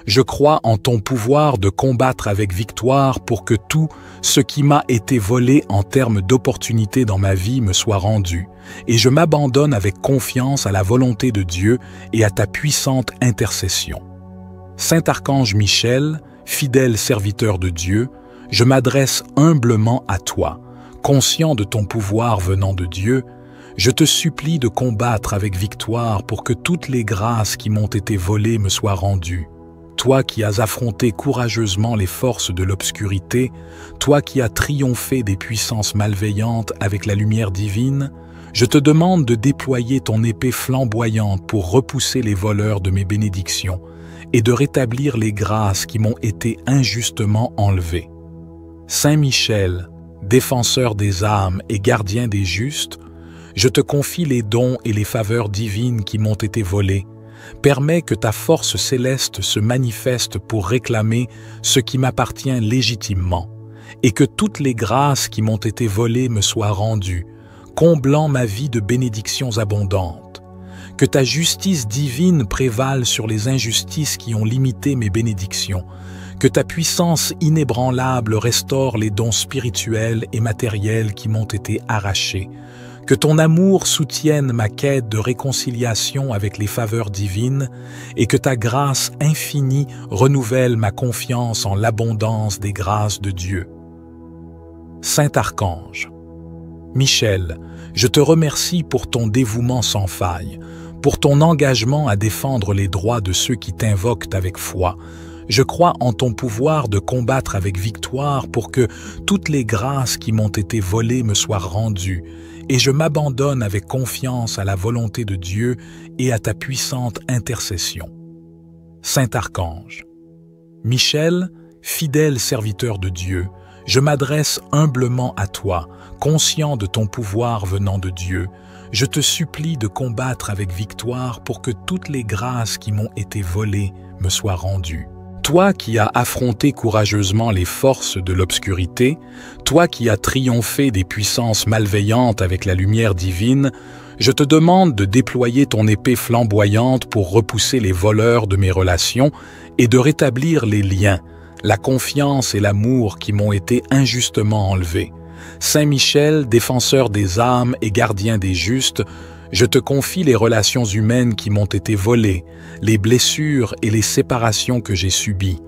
Je crois en ton pouvoir de combattre avec victoire pour que tout ce qui m'a été volé en termes d'opportunités dans ma vie me soit rendu, et je m'abandonne avec confiance à la volonté de Dieu et à ta puissante intercession. Saint Archange Michel, fidèle serviteur de Dieu, je m'adresse humblement à toi, conscient de ton pouvoir venant de Dieu. Je te supplie de combattre avec victoire pour que toutes les grâces qui m'ont été volées me soient rendues. Toi qui as affronté courageusement les forces de l'obscurité, toi qui as triomphé des puissances malveillantes avec la lumière divine, je te demande de déployer ton épée flamboyante pour repousser les voleurs de mes bénédictions et de rétablir les grâces qui m'ont été injustement enlevées. Saint Michel, défenseur des âmes et gardien des justes, je te confie les dons et les faveurs divines qui m'ont été volés. Permets que ta force céleste se manifeste pour réclamer ce qui m'appartient légitimement, et que toutes les grâces qui m'ont été volées me soient rendues, comblant ma vie de bénédictions abondantes. Que ta justice divine prévale sur les injustices qui ont limité mes bénédictions. Que ta puissance inébranlable restaure les dons spirituels et matériels qui m'ont été arrachés. Que ton amour soutienne ma quête de réconciliation avec les faveurs divines et que ta grâce infinie renouvelle ma confiance en l'abondance des grâces de Dieu. Saint Archange, Michel, je te remercie pour ton dévouement sans faille, pour ton engagement à défendre les droits de ceux qui t'invoquent avec foi. Je crois en ton pouvoir de combattre avec victoire pour que toutes les grâces qui m'ont été volées me soient rendues, et je m'abandonne avec confiance à la volonté de Dieu et à ta puissante intercession. Saint Archange, Michel, fidèle serviteur de Dieu, je m'adresse humblement à toi, conscient de ton pouvoir venant de Dieu. Je te supplie de combattre avec victoire pour que toutes les grâces qui m'ont été volées me soient rendues. Toi qui as affronté courageusement les forces de l'obscurité, toi qui as triomphé des puissances malveillantes avec la lumière divine, je te demande de déployer ton épée flamboyante pour repousser les voleurs de mes relations et de rétablir les liens, la confiance et l'amour qui m'ont été injustement enlevés. Saint Michel, défenseur des âmes et gardien des justes, je te confie les relations humaines qui m'ont été volées, les blessures et les séparations que j'ai subies.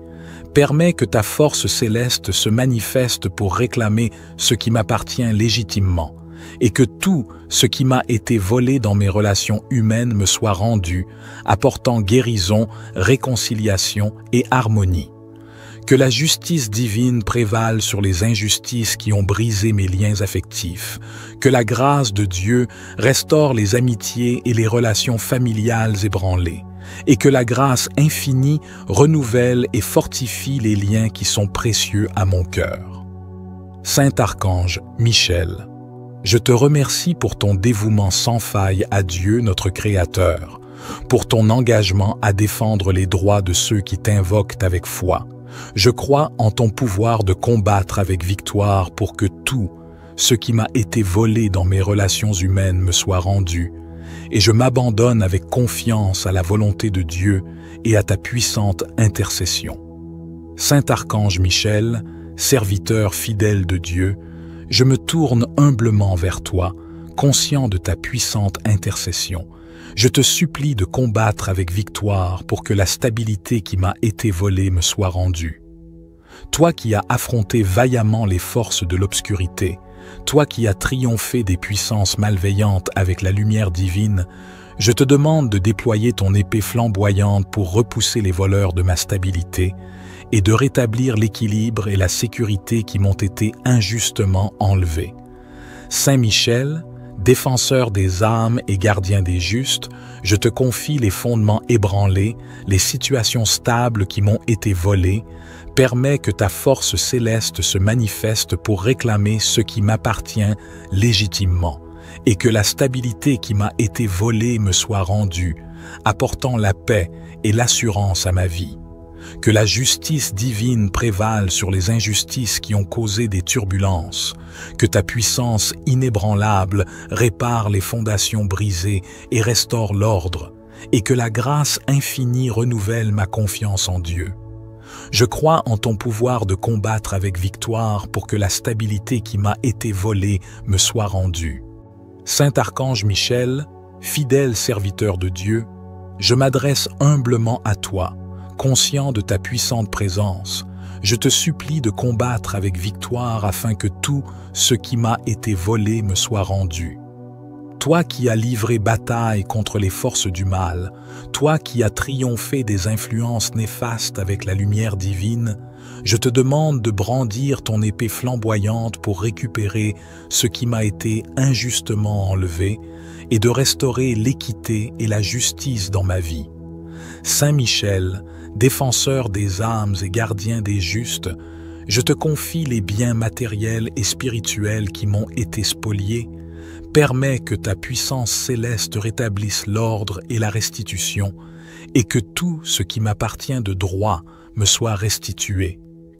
Permets que ta force céleste se manifeste pour réclamer ce qui m'appartient légitimement, et que tout ce qui m'a été volé dans mes relations humaines me soit rendu, apportant guérison, réconciliation et harmonie. Que la justice divine prévale sur les injustices qui ont brisé mes liens affectifs. Que la grâce de Dieu restaure les amitiés et les relations familiales ébranlées. Et que la grâce infinie renouvelle et fortifie les liens qui sont précieux à mon cœur. Saint Archange Michel, je te remercie pour ton dévouement sans faille à Dieu notre Créateur, pour ton engagement à défendre les droits de ceux qui t'invoquent avec foi. Je crois en ton pouvoir de combattre avec victoire pour que tout ce qui m'a été volé dans mes relations humaines me soit rendu, et je m'abandonne avec confiance à la volonté de Dieu et à ta puissante intercession. Saint Archange Michel, serviteur fidèle de Dieu, je me tourne humblement vers toi, conscient de ta puissante intercession. Je te supplie de combattre avec victoire pour que la stabilité qui m'a été volée me soit rendue. Toi qui as affronté vaillamment les forces de l'obscurité, toi qui as triomphé des puissances malveillantes avec la lumière divine, je te demande de déployer ton épée flamboyante pour repousser les voleurs de ma stabilité et de rétablir l'équilibre et la sécurité qui m'ont été injustement enlevés. Saint Michel, défenseur des âmes et gardien des justes, je te confie les fondements ébranlés, les situations stables qui m'ont été volées. Permets que ta force céleste se manifeste pour réclamer ce qui m'appartient légitimement, et que la stabilité qui m'a été volée me soit rendue, apportant la paix et l'assurance à ma vie. Que la justice divine prévale sur les injustices qui ont causé des turbulences, que ta puissance inébranlable répare les fondations brisées et restaure l'ordre, et que la grâce infinie renouvelle ma confiance en Dieu. Je crois en ton pouvoir de combattre avec victoire pour que la stabilité qui m'a été volée me soit rendue. Saint Archange Michel, fidèle serviteur de Dieu, je m'adresse humblement à toi, conscient de ta puissante présence. Je te supplie de combattre avec victoire afin que tout ce qui m'a été volé me soit rendu. Toi qui as livré bataille contre les forces du mal, toi qui as triomphé des influences néfastes avec la lumière divine, je te demande de brandir ton épée flamboyante pour récupérer ce qui m'a été injustement enlevé et de restaurer l'équité et la justice dans ma vie. Saint Michel, défenseur des âmes et gardien des justes, je te confie les biens matériels et spirituels qui m'ont été spoliés. Permets que ta puissance céleste rétablisse l'ordre et la restitution, et que tout ce qui m'appartient de droit me soit restitué.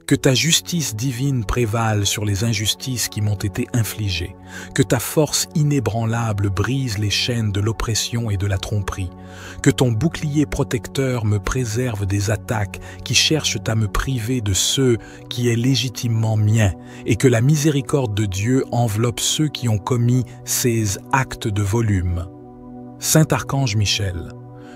Que ta justice divine prévale sur les injustices qui m'ont été infligées. Que ta force inébranlable brise les chaînes de l'oppression et de la tromperie. Que ton bouclier protecteur me préserve des attaques qui cherchent à me priver de ceux qui est légitimement mien, et que la miséricorde de Dieu enveloppe ceux qui ont commis ces actes de volume. Saint Archange Michel,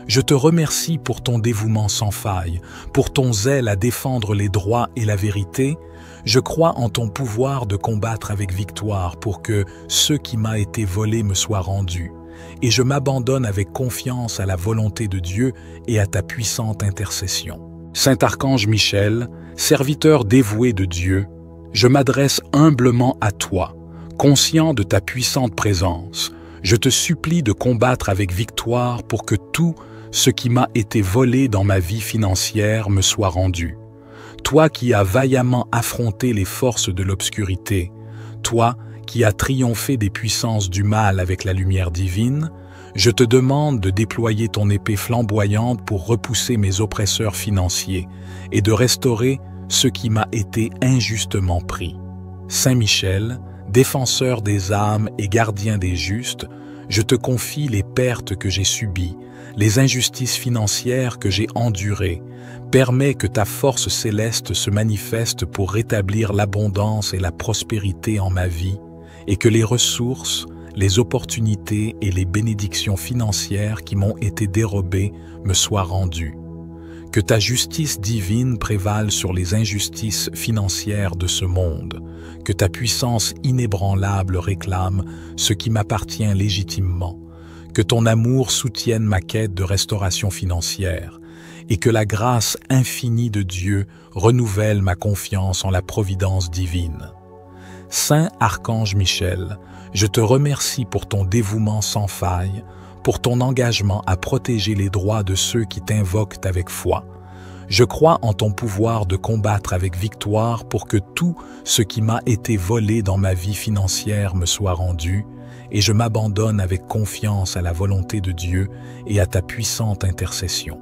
je te remercie pour ton dévouement sans faille, pour ton zèle à défendre les droits et la vérité. Je crois en ton pouvoir de combattre avec victoire pour que ce qui m'a été volé me soit rendu. Et je m'abandonne avec confiance à la volonté de Dieu et à ta puissante intercession. Saint Archange Michel, serviteur dévoué de Dieu, je m'adresse humblement à toi, conscient de ta puissante présence. Je te supplie de combattre avec victoire pour que tout ce qui m'a été volé dans ma vie financière me soit rendu. Toi qui as vaillamment affronté les forces de l'obscurité, toi qui as triomphé des puissances du mal avec la lumière divine, je te demande de déployer ton épée flamboyante pour repousser mes oppresseurs financiers et de restaurer ce qui m'a été injustement pris. Saint Michel, défenseur des âmes et gardien des justes, je te confie les pertes que j'ai subies, les injustices financières que j'ai endurées. Permets que ta force céleste se manifeste pour rétablir l'abondance et la prospérité en ma vie, et que les ressources, les opportunités et les bénédictions financières qui m'ont été dérobées me soient rendues. Que ta justice divine prévale sur les injustices financières de ce monde, que ta puissance inébranlable réclame ce qui m'appartient légitimement, que ton amour soutienne ma quête de restauration financière, et que la grâce infinie de Dieu renouvelle ma confiance en la providence divine. Saint Archange Michel, je te remercie pour ton dévouement sans faille, pour ton engagement à protéger les droits de ceux qui t'invoquent avec foi. Je crois en ton pouvoir de combattre avec victoire pour que tout ce qui m'a été volé dans ma vie financière me soit rendu, et je m'abandonne avec confiance à la volonté de Dieu et à ta puissante intercession.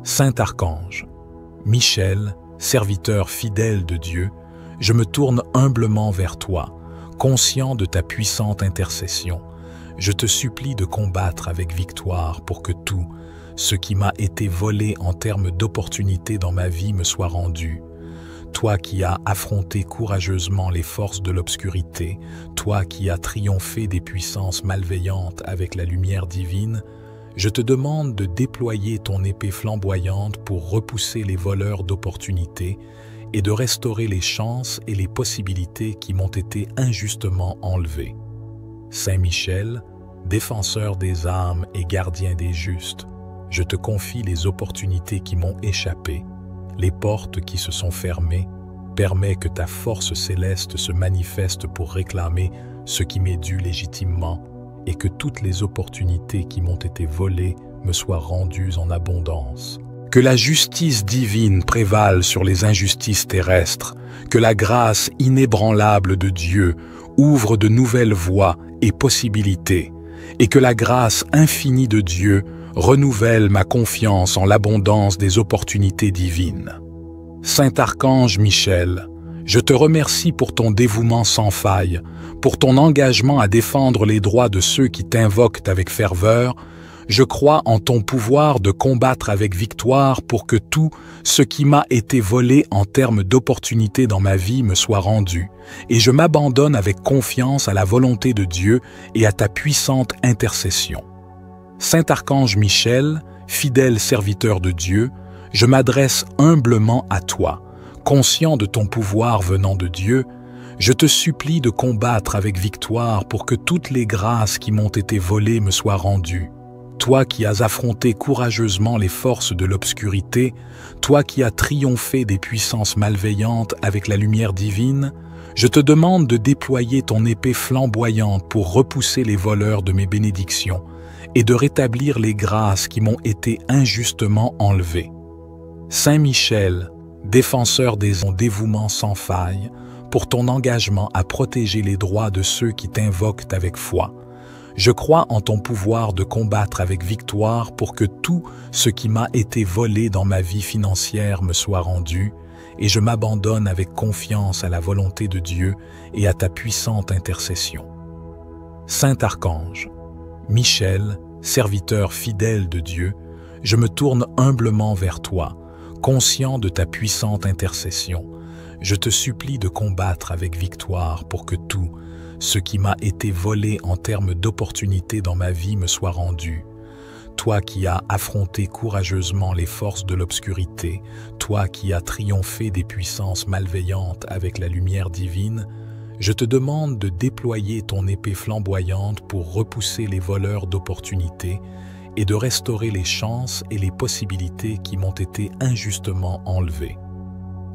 Saint Archange, Michel, serviteur fidèle de Dieu, je me tourne humblement vers toi, conscient de ta puissante intercession. Je te supplie de combattre avec victoire pour que tout ce qui m'a été volé en termes d'opportunités dans ma vie me soit rendu. Toi qui as affronté courageusement les forces de l'obscurité, toi qui as triomphé des puissances malveillantes avec la lumière divine, je te demande de déployer ton épée flamboyante pour repousser les voleurs d'opportunités et de restaurer les chances et les possibilités qui m'ont été injustement enlevées. Saint Michel, défenseur des âmes et gardien des justes, je te confie les opportunités qui m'ont échappé, les portes qui se sont fermées. Permets que ta force céleste se manifeste pour réclamer ce qui m'est dû légitimement et que toutes les opportunités qui m'ont été volées me soient rendues en abondance. Que la justice divine prévale sur les injustices terrestres, que la grâce inébranlable de Dieu ouvre de nouvelles voies et possibilités, et que la grâce infinie de Dieu renouvelle ma confiance en l'abondance des opportunités divines. Saint Archange Michel, je te remercie pour ton dévouement sans faille, pour ton engagement à défendre les droits de ceux qui t'invoquent avec ferveur. Je crois en ton pouvoir de combattre avec victoire pour que tout ce qui m'a été volé en termes d'opportunités dans ma vie me soit rendu, et je m'abandonne avec confiance à la volonté de Dieu et à ta puissante intercession. Saint Archange Michel, fidèle serviteur de Dieu, je m'adresse humblement à toi, conscient de ton pouvoir venant de Dieu. Je te supplie de combattre avec victoire pour que toutes les grâces qui m'ont été volées me soient rendues. Toi qui as affronté courageusement les forces de l'obscurité, toi qui as triomphé des puissances malveillantes avec la lumière divine, je te demande de déployer ton épée flamboyante pour repousser les voleurs de mes bénédictions et de rétablir les grâces qui m'ont été injustement enlevées. Saint Michel, défenseur des dévouements sans faille, pour ton engagement à protéger les droits de ceux qui t'invoquent avec foi. Je crois en ton pouvoir de combattre avec victoire pour que tout ce qui m'a été volé dans ma vie financière me soit rendu, et je m'abandonne avec confiance à la volonté de Dieu et à ta puissante intercession. Saint Archange, Michel, serviteur fidèle de Dieu, je me tourne humblement vers toi, conscient de ta puissante intercession. Je te supplie de combattre avec victoire pour que tout ce qui m'a été volé en termes d'opportunités dans ma vie me soit rendu. Toi qui as affronté courageusement les forces de l'obscurité, toi qui as triomphé des puissances malveillantes avec la lumière divine, je te demande de déployer ton épée flamboyante pour repousser les voleurs d'opportunités et de restaurer les chances et les possibilités qui m'ont été injustement enlevées.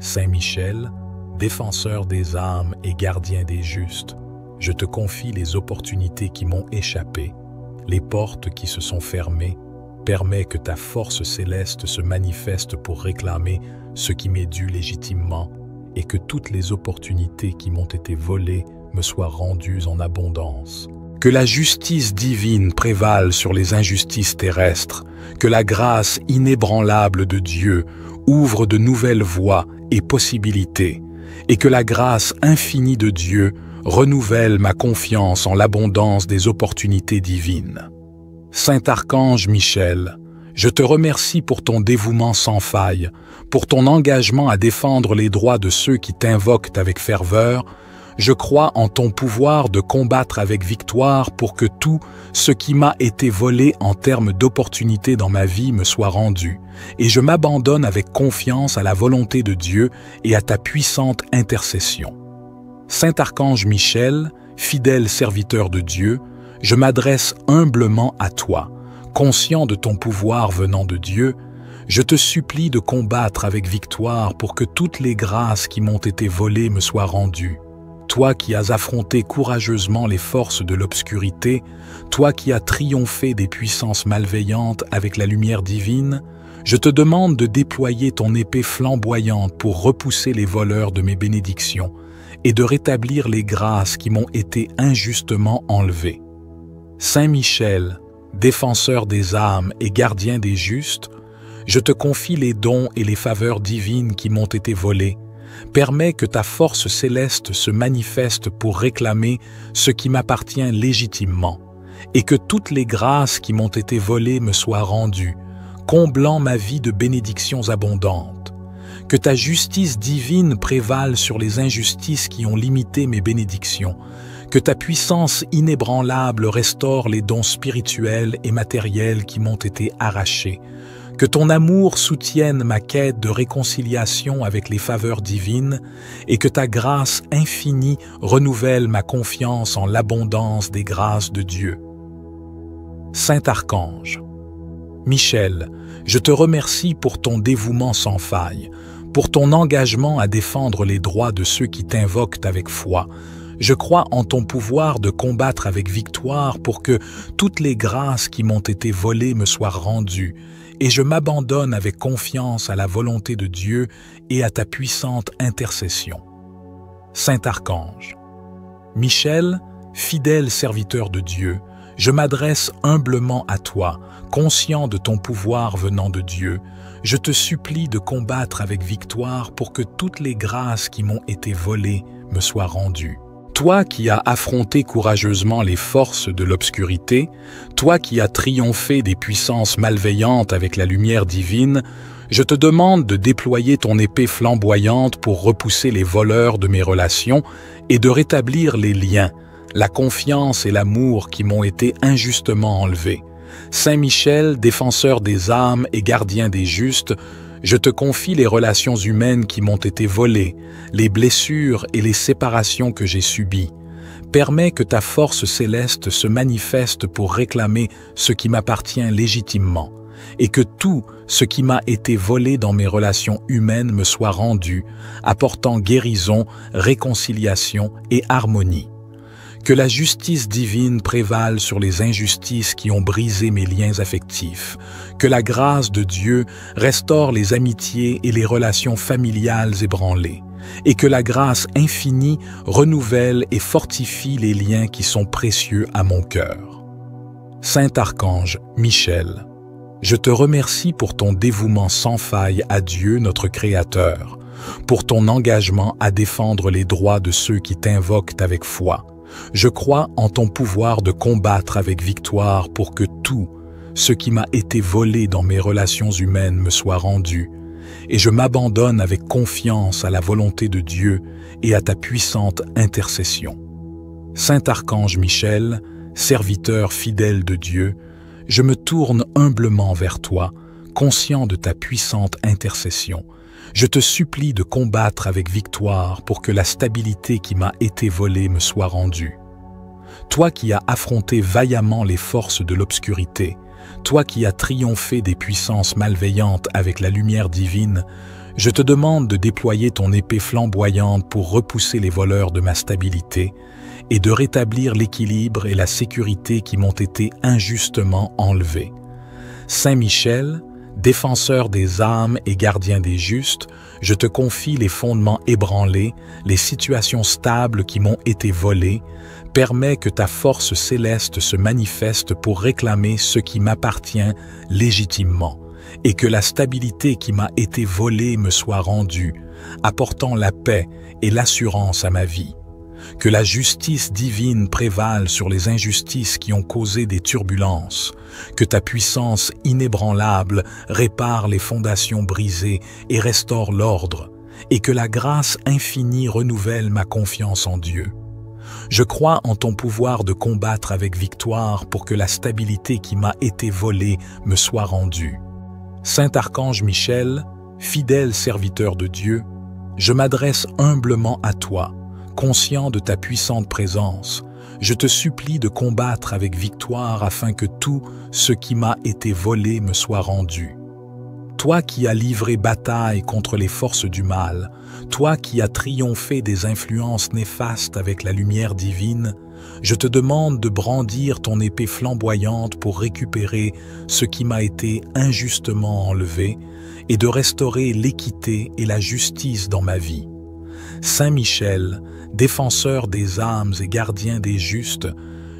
Saint Michel, défenseur des âmes et gardien des justes, je te confie les opportunités qui m'ont échappé, les portes qui se sont fermées. Permets que ta force céleste se manifeste pour réclamer ce qui m'est dû légitimement et que toutes les opportunités qui m'ont été volées me soient rendues en abondance. Que la justice divine prévale sur les injustices terrestres, que la grâce inébranlable de Dieu ouvre de nouvelles voies et possibilités, et que la grâce infinie de Dieu renouvelle ma confiance en l'abondance des opportunités divines. Saint Archange Michel, je te remercie pour ton dévouement sans faille, pour ton engagement à défendre les droits de ceux qui t'invoquent avec ferveur. Je crois en ton pouvoir de combattre avec victoire pour que tout ce qui m'a été volé en termes d'opportunités dans ma vie me soit rendu, et je m'abandonne avec confiance à la volonté de Dieu et à ta puissante intercession. Saint Archange Michel, fidèle serviteur de Dieu, je m'adresse humblement à toi, conscient de ton pouvoir venant de Dieu. Je te supplie de combattre avec victoire pour que toutes les grâces qui m'ont été volées me soient rendues. Toi qui as affronté courageusement les forces de l'obscurité, toi qui as triomphé des puissances malveillantes avec la lumière divine, je te demande de déployer ton épée flamboyante pour repousser les voleurs de mes bénédictions et de rétablir les grâces qui m'ont été injustement enlevées. Saint Michel, défenseur des âmes et gardien des justes, je te confie les dons et les faveurs divines qui m'ont été volés. Permets que ta force céleste se manifeste pour réclamer ce qui m'appartient légitimement, et que toutes les grâces qui m'ont été volées me soient rendues, comblant ma vie de bénédictions abondantes. Que ta justice divine prévale sur les injustices qui ont limité mes bénédictions, que ta puissance inébranlable restaure les dons spirituels et matériels qui m'ont été arrachés, que ton amour soutienne ma quête de réconciliation avec les faveurs divines et que ta grâce infinie renouvelle ma confiance en l'abondance des grâces de Dieu. Saint Archange, Michel, je te remercie pour ton dévouement sans faille, pour ton engagement à défendre les droits de ceux qui t'invoquent avec foi. Je crois en ton pouvoir de combattre avec victoire pour que toutes les grâces qui m'ont été volées me soient rendues, et je m'abandonne avec confiance à la volonté de Dieu et à ta puissante intercession. Saint Archange, Michel, fidèle serviteur de Dieu, je m'adresse humblement à toi, conscient de ton pouvoir venant de Dieu. Je te supplie de combattre avec victoire pour que toutes les grâces qui m'ont été volées me soient rendues. Toi qui as affronté courageusement les forces de l'obscurité, toi qui as triomphé des puissances malveillantes avec la lumière divine, je te demande de déployer ton épée flamboyante pour repousser les voleurs de mes relations et de rétablir les liens, la confiance et l'amour qui m'ont été injustement enlevés. Saint Michel, défenseur des âmes et gardien des justes, je te confie les relations humaines qui m'ont été volées, les blessures et les séparations que j'ai subies. Permets que ta force céleste se manifeste pour réclamer ce qui m'appartient légitimement, et que tout ce qui m'a été volé dans mes relations humaines me soit rendu, apportant guérison, réconciliation et harmonie. Que la justice divine prévale sur les injustices qui ont brisé mes liens affectifs. Que la grâce de Dieu restaure les amitiés et les relations familiales ébranlées. Et que la grâce infinie renouvelle et fortifie les liens qui sont précieux à mon cœur. Saint Archange Michel, je te remercie pour ton dévouement sans faille à Dieu notre Créateur, pour ton engagement à défendre les droits de ceux qui t'invoquent avec foi. Je crois en ton pouvoir de combattre avec victoire pour que tout ce qui m'a été volé dans mes relations humaines me soit rendu, et je m'abandonne avec confiance à la volonté de Dieu et à ta puissante intercession. Saint Archange Michel, serviteur fidèle de Dieu, je me tourne humblement vers toi, conscient de ta puissante intercession. Je te supplie de combattre avec victoire pour que la stabilité qui m'a été volée me soit rendue. Toi qui as affronté vaillamment les forces de l'obscurité, toi qui as triomphé des puissances malveillantes avec la lumière divine, je te demande de déployer ton épée flamboyante pour repousser les voleurs de ma stabilité et de rétablir l'équilibre et la sécurité qui m'ont été injustement enlevés. Saint Michel, défenseur des âmes et gardien des justes, je te confie les fondements ébranlés, les situations stables qui m'ont été volées. Permets que ta force céleste se manifeste pour réclamer ce qui m'appartient légitimement, et que la stabilité qui m'a été volée me soit rendue, apportant la paix et l'assurance à ma vie. Que la justice divine prévale sur les injustices qui ont causé des turbulences, que ta puissance inébranlable répare les fondations brisées et restaure l'ordre, et que la grâce infinie renouvelle ma confiance en Dieu. Je crois en ton pouvoir de combattre avec victoire pour que la stabilité qui m'a été volée me soit rendue. Saint Archange Michel, fidèle serviteur de Dieu, je m'adresse humblement à toi, conscient de ta puissante présence. Je te supplie de combattre avec victoire afin que tout ce qui m'a été volé me soit rendu. Toi qui as livré bataille contre les forces du mal, toi qui as triomphé des influences néfastes avec la lumière divine, je te demande de brandir ton épée flamboyante pour récupérer ce qui m'a été injustement enlevé et de restaurer l'équité et la justice dans ma vie. Saint Michel, défenseur des âmes et gardien des justes,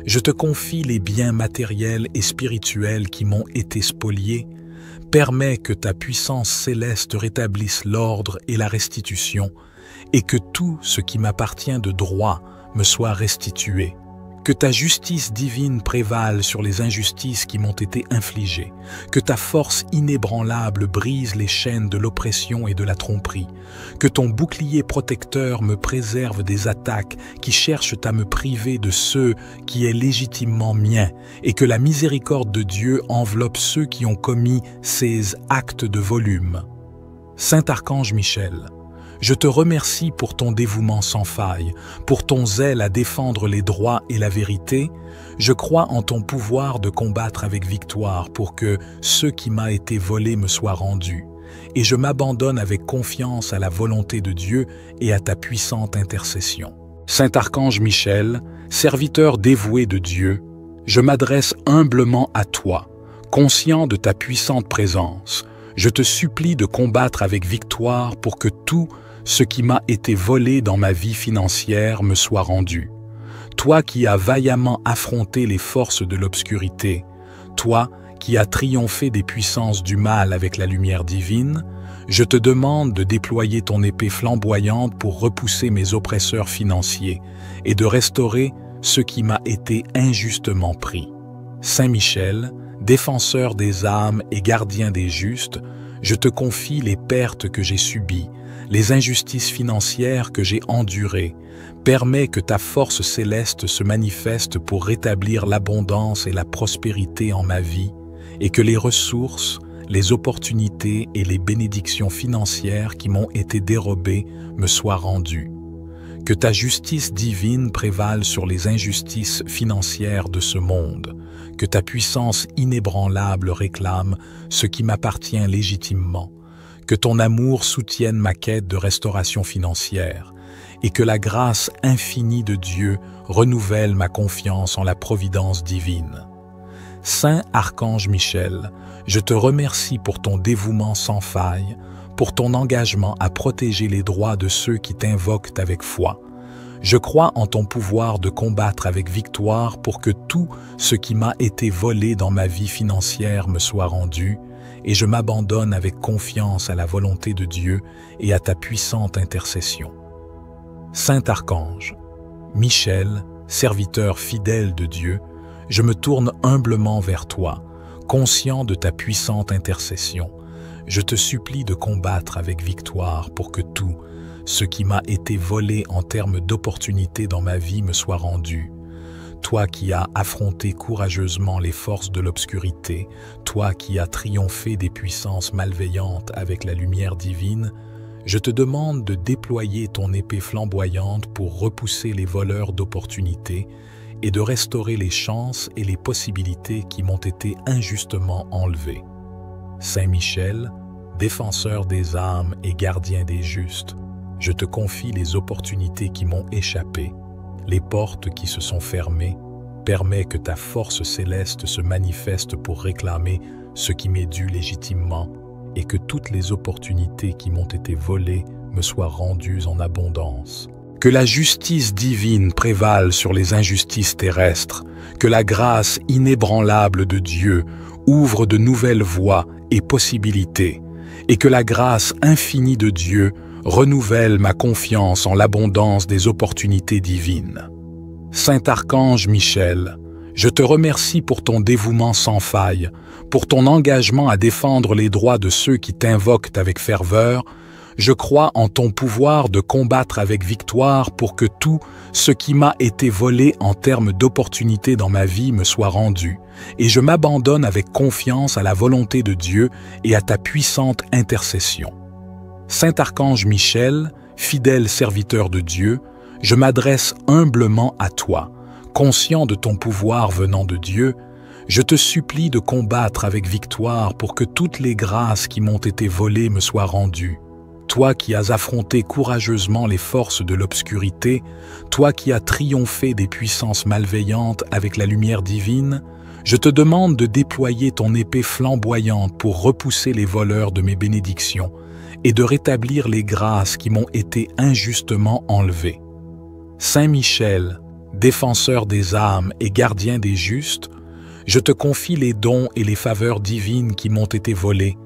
je te confie les biens matériels et spirituels qui m'ont été spoliés. Permets que ta puissance céleste rétablisse l'ordre et la restitution, et que tout ce qui m'appartient de droit me soit restitué. Que ta justice divine prévale sur les injustices qui m'ont été infligées, que ta force inébranlable brise les chaînes de l'oppression et de la tromperie, que ton bouclier protecteur me préserve des attaques qui cherchent à me priver de ce qui est légitimement mien, et que la miséricorde de Dieu enveloppe ceux qui ont commis ces actes de volume. Saint Archange Michel, je te remercie pour ton dévouement sans faille, pour ton zèle à défendre les droits et la vérité. Je crois en ton pouvoir de combattre avec victoire pour que ce qui m'a été volé me soit rendu. Et je m'abandonne avec confiance à la volonté de Dieu et à ta puissante intercession. Saint Archange Michel, serviteur dévoué de Dieu, je m'adresse humblement à toi, conscient de ta puissante présence. Je te supplie de combattre avec victoire pour que tout ce qui m'a été volé dans ma vie financière me soit rendu. Toi qui as vaillamment affronté les forces de l'obscurité, toi qui as triomphé des puissances du mal avec la lumière divine, je te demande de déployer ton épée flamboyante pour repousser mes oppresseurs financiers et de restaurer ce qui m'a été injustement pris. Saint Michel, défenseur des âmes et gardien des justes, je te confie les pertes que j'ai subies, les injustices financières que j'ai endurées. Permets que ta force céleste se manifeste pour rétablir l'abondance et la prospérité en ma vie, et que les ressources, les opportunités et les bénédictions financières qui m'ont été dérobées me soient rendues. Que ta justice divine prévale sur les injustices financières de ce monde, que ta puissance inébranlable réclame ce qui m'appartient légitimement, que ton amour soutienne ma quête de restauration financière, et que la grâce infinie de Dieu renouvelle ma confiance en la providence divine. Saint Archange Michel, je te remercie pour ton dévouement sans faille, pour ton engagement à protéger les droits de ceux qui t'invoquent avec foi. Je crois en ton pouvoir de combattre avec victoire pour que tout ce qui m'a été volé dans ma vie financière me soit rendu, et je m'abandonne avec confiance à la volonté de Dieu et à ta puissante intercession. Saint Archange, Michel, serviteur fidèle de Dieu, je me tourne humblement vers toi, conscient de ta puissante intercession. Je te supplie de combattre avec victoire pour que tout ce qui m'a été volé en termes d'opportunités dans ma vie me soit rendu. Toi qui as affronté courageusement les forces de l'obscurité, toi qui as triomphé des puissances malveillantes avec la lumière divine, je te demande de déployer ton épée flamboyante pour repousser les voleurs d'opportunités et de restaurer les chances et les possibilités qui m'ont été injustement enlevées. Saint Michel, défenseur des âmes et gardien des justes, je te confie les opportunités qui m'ont échappé, les portes qui se sont fermées. Permets que ta force céleste se manifeste pour réclamer ce qui m'est dû légitimement et que toutes les opportunités qui m'ont été volées me soient rendues en abondance. Que la justice divine prévale sur les injustices terrestres, que la grâce inébranlable de Dieu ouvre de nouvelles voies et possibilités, et que la grâce infinie de Dieu renouvelle ma confiance en l'abondance des opportunités divines. Saint Archange Michel, je te remercie pour ton dévouement sans faille, pour ton engagement à défendre les droits de ceux qui t'invoquent avec ferveur. Je crois en ton pouvoir de combattre avec victoire pour que tout ce qui m'a été volé en termes d'opportunités dans ma vie me soit rendu, et je m'abandonne avec confiance à la volonté de Dieu et à ta puissante intercession. Saint Archange Michel, fidèle serviteur de Dieu, je m'adresse humblement à toi, conscient de ton pouvoir venant de Dieu. Je te supplie de combattre avec victoire pour que toutes les grâces qui m'ont été volées me soient rendues. Toi qui as affronté courageusement les forces de l'obscurité, toi qui as triomphé des puissances malveillantes avec la lumière divine, je te demande de déployer ton épée flamboyante pour repousser les voleurs de mes bénédictions et de rétablir les grâces qui m'ont été injustement enlevées. Saint Michel, défenseur des âmes et gardien des justes, je te confie les dons et les faveurs divines qui m'ont été volés.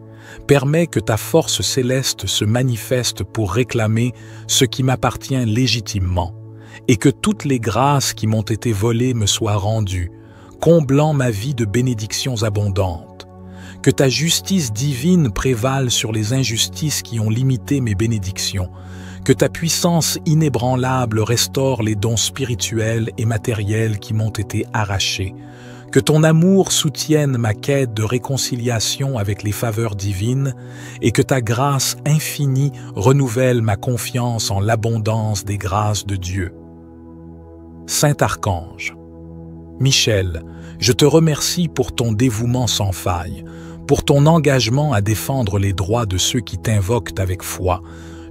Permets que ta force céleste se manifeste pour réclamer ce qui m'appartient légitimement, et que toutes les grâces qui m'ont été volées me soient rendues, comblant ma vie de bénédictions abondantes. Que ta justice divine prévale sur les injustices qui ont limité mes bénédictions, que ta puissance inébranlable restaure les dons spirituels et matériels qui m'ont été arrachés, que ton amour soutienne ma quête de réconciliation avec les faveurs divines et que ta grâce infinie renouvelle ma confiance en l'abondance des grâces de Dieu. Saint Archange, Michel, je te remercie pour ton dévouement sans faille, pour ton engagement à défendre les droits de ceux qui t'invoquent avec foi.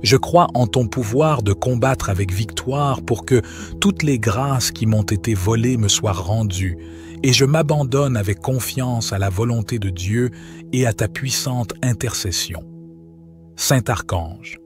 Je crois en ton pouvoir de combattre avec victoire pour que toutes les grâces qui m'ont été volées me soient rendues, et je m'abandonne avec confiance à la volonté de Dieu et à ta puissante intercession. Saint Archange,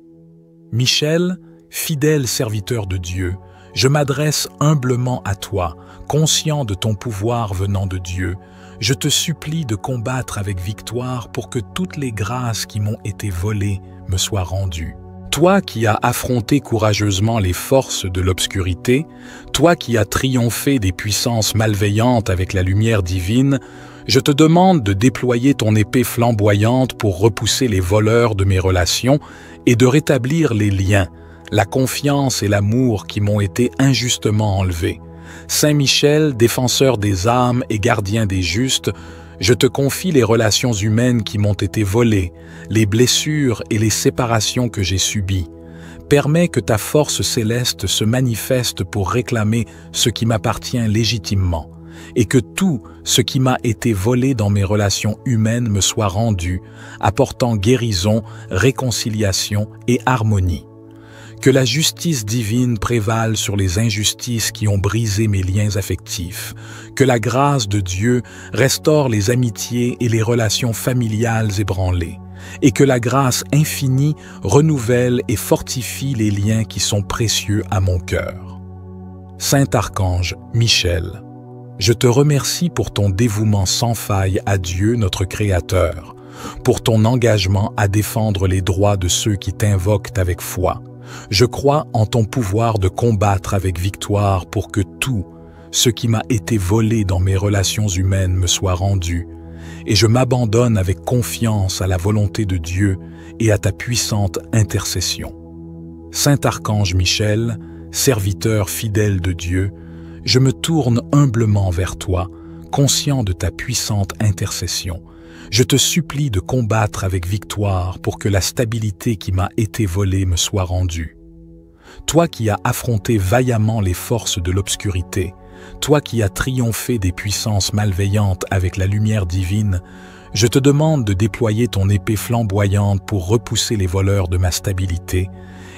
Michel, fidèle serviteur de Dieu, je m'adresse humblement à toi, conscient de ton pouvoir venant de Dieu. Je te supplie de combattre avec victoire pour que toutes les grâces qui m'ont été volées me soient rendues. Toi qui as affronté courageusement les forces de l'obscurité, toi qui as triomphé des puissances malveillantes avec la lumière divine, je te demande de déployer ton épée flamboyante pour repousser les voleurs de mes relations et de rétablir les liens, la confiance et l'amour qui m'ont été injustement enlevés. Saint Michel, défenseur des âmes et gardien des justes, je te confie les relations humaines qui m'ont été volées, les blessures et les séparations que j'ai subies. Permets que ta force céleste se manifeste pour réclamer ce qui m'appartient légitimement, et que tout ce qui m'a été volé dans mes relations humaines me soit rendu, apportant guérison, réconciliation et harmonie. Que la justice divine prévale sur les injustices qui ont brisé mes liens affectifs. Que la grâce de Dieu restaure les amitiés et les relations familiales ébranlées. Et que la grâce infinie renouvelle et fortifie les liens qui sont précieux à mon cœur. Saint Archange Michel, je te remercie pour ton dévouement sans faille à Dieu notre Créateur, pour ton engagement à défendre les droits de ceux qui t'invoquent avec foi. Je crois en ton pouvoir de combattre avec victoire pour que tout ce qui m'a été volé dans mes relations humaines me soit rendu, et je m'abandonne avec confiance à la volonté de Dieu et à ta puissante intercession. Saint Archange Michel, serviteur fidèle de Dieu, je me tourne humblement vers toi, conscient de ta puissante intercession. Je te supplie de combattre avec victoire pour que la stabilité qui m'a été volée me soit rendue. Toi qui as affronté vaillamment les forces de l'obscurité, toi qui as triomphé des puissances malveillantes avec la lumière divine, je te demande de déployer ton épée flamboyante pour repousser les voleurs de ma stabilité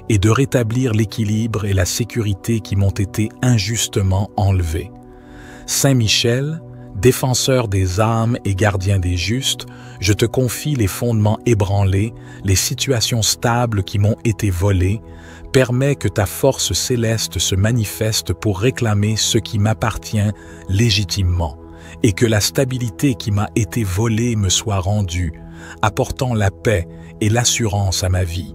et de rétablir l'équilibre et la sécurité qui m'ont été injustement enlevés. Saint Michel, défenseur des âmes et gardien des justes, je te confie les fondements ébranlés, les situations stables qui m'ont été volées. Permets que ta force céleste se manifeste pour réclamer ce qui m'appartient légitimement, et que la stabilité qui m'a été volée me soit rendue, apportant la paix et l'assurance à ma vie.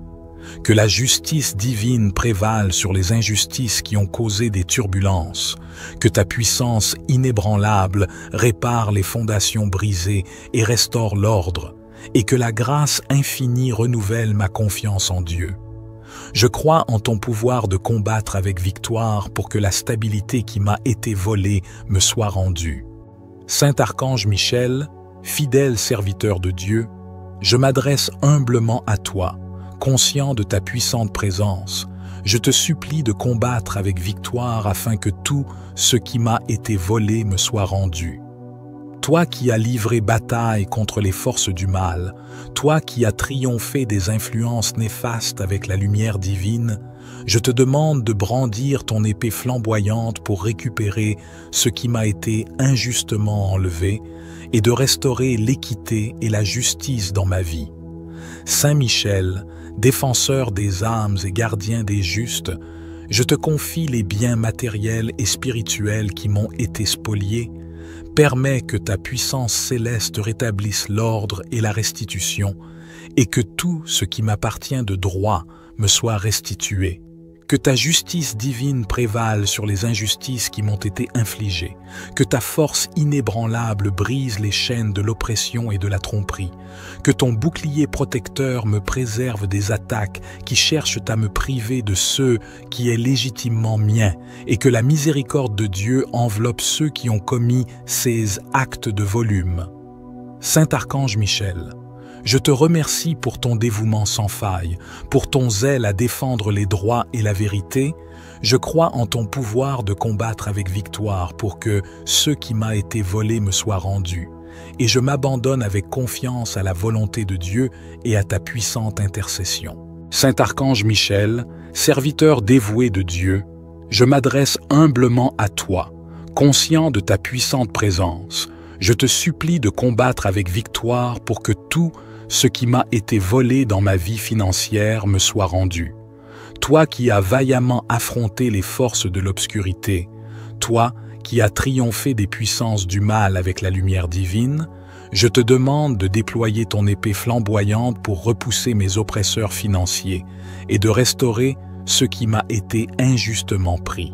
Que la justice divine prévale sur les injustices qui ont causé des turbulences, que ta puissance inébranlable répare les fondations brisées et restaure l'ordre, et que la grâce infinie renouvelle ma confiance en Dieu. Je crois en ton pouvoir de combattre avec victoire pour que la stabilité qui m'a été volée me soit rendue. Saint Archange Michel, fidèle serviteur de Dieu, je m'adresse humblement à toi, conscient de ta puissante présence. Je te supplie de combattre avec victoire afin que tout ce qui m'a été volé me soit rendu. Toi qui as livré bataille contre les forces du mal, toi qui as triomphé des influences néfastes avec la lumière divine, je te demande de brandir ton épée flamboyante pour récupérer ce qui m'a été injustement enlevé et de restaurer l'équité et la justice dans ma vie. Saint Michel, défenseur des âmes et gardien des justes, je te confie les biens matériels et spirituels qui m'ont été spoliés. Permets que ta puissance céleste rétablisse l'ordre et la restitution, et que tout ce qui m'appartient de droit me soit restitué. Que ta justice divine prévale sur les injustices qui m'ont été infligées, que ta force inébranlable brise les chaînes de l'oppression et de la tromperie, que ton bouclier protecteur me préserve des attaques qui cherchent à me priver de ce qui est légitimement mien, et que la miséricorde de Dieu enveloppe ceux qui ont commis ces actes de volume. Saint Archange Michel, je te remercie pour ton dévouement sans faille, pour ton zèle à défendre les droits et la vérité. Je crois en ton pouvoir de combattre avec victoire pour que ce qui m'a été volé me soit rendu. Et je m'abandonne avec confiance à la volonté de Dieu et à ta puissante intercession. Saint Archange Michel, serviteur dévoué de Dieu, je m'adresse humblement à toi, conscient de ta puissante présence. Je te supplie de combattre avec victoire pour que tout ce qui m'a été volé dans ma vie financière me soit rendu. Toi qui as vaillamment affronté les forces de l'obscurité, toi qui as triomphé des puissances du mal avec la lumière divine, je te demande de déployer ton épée flamboyante pour repousser mes oppresseurs financiers et de restaurer ce qui m'a été injustement pris.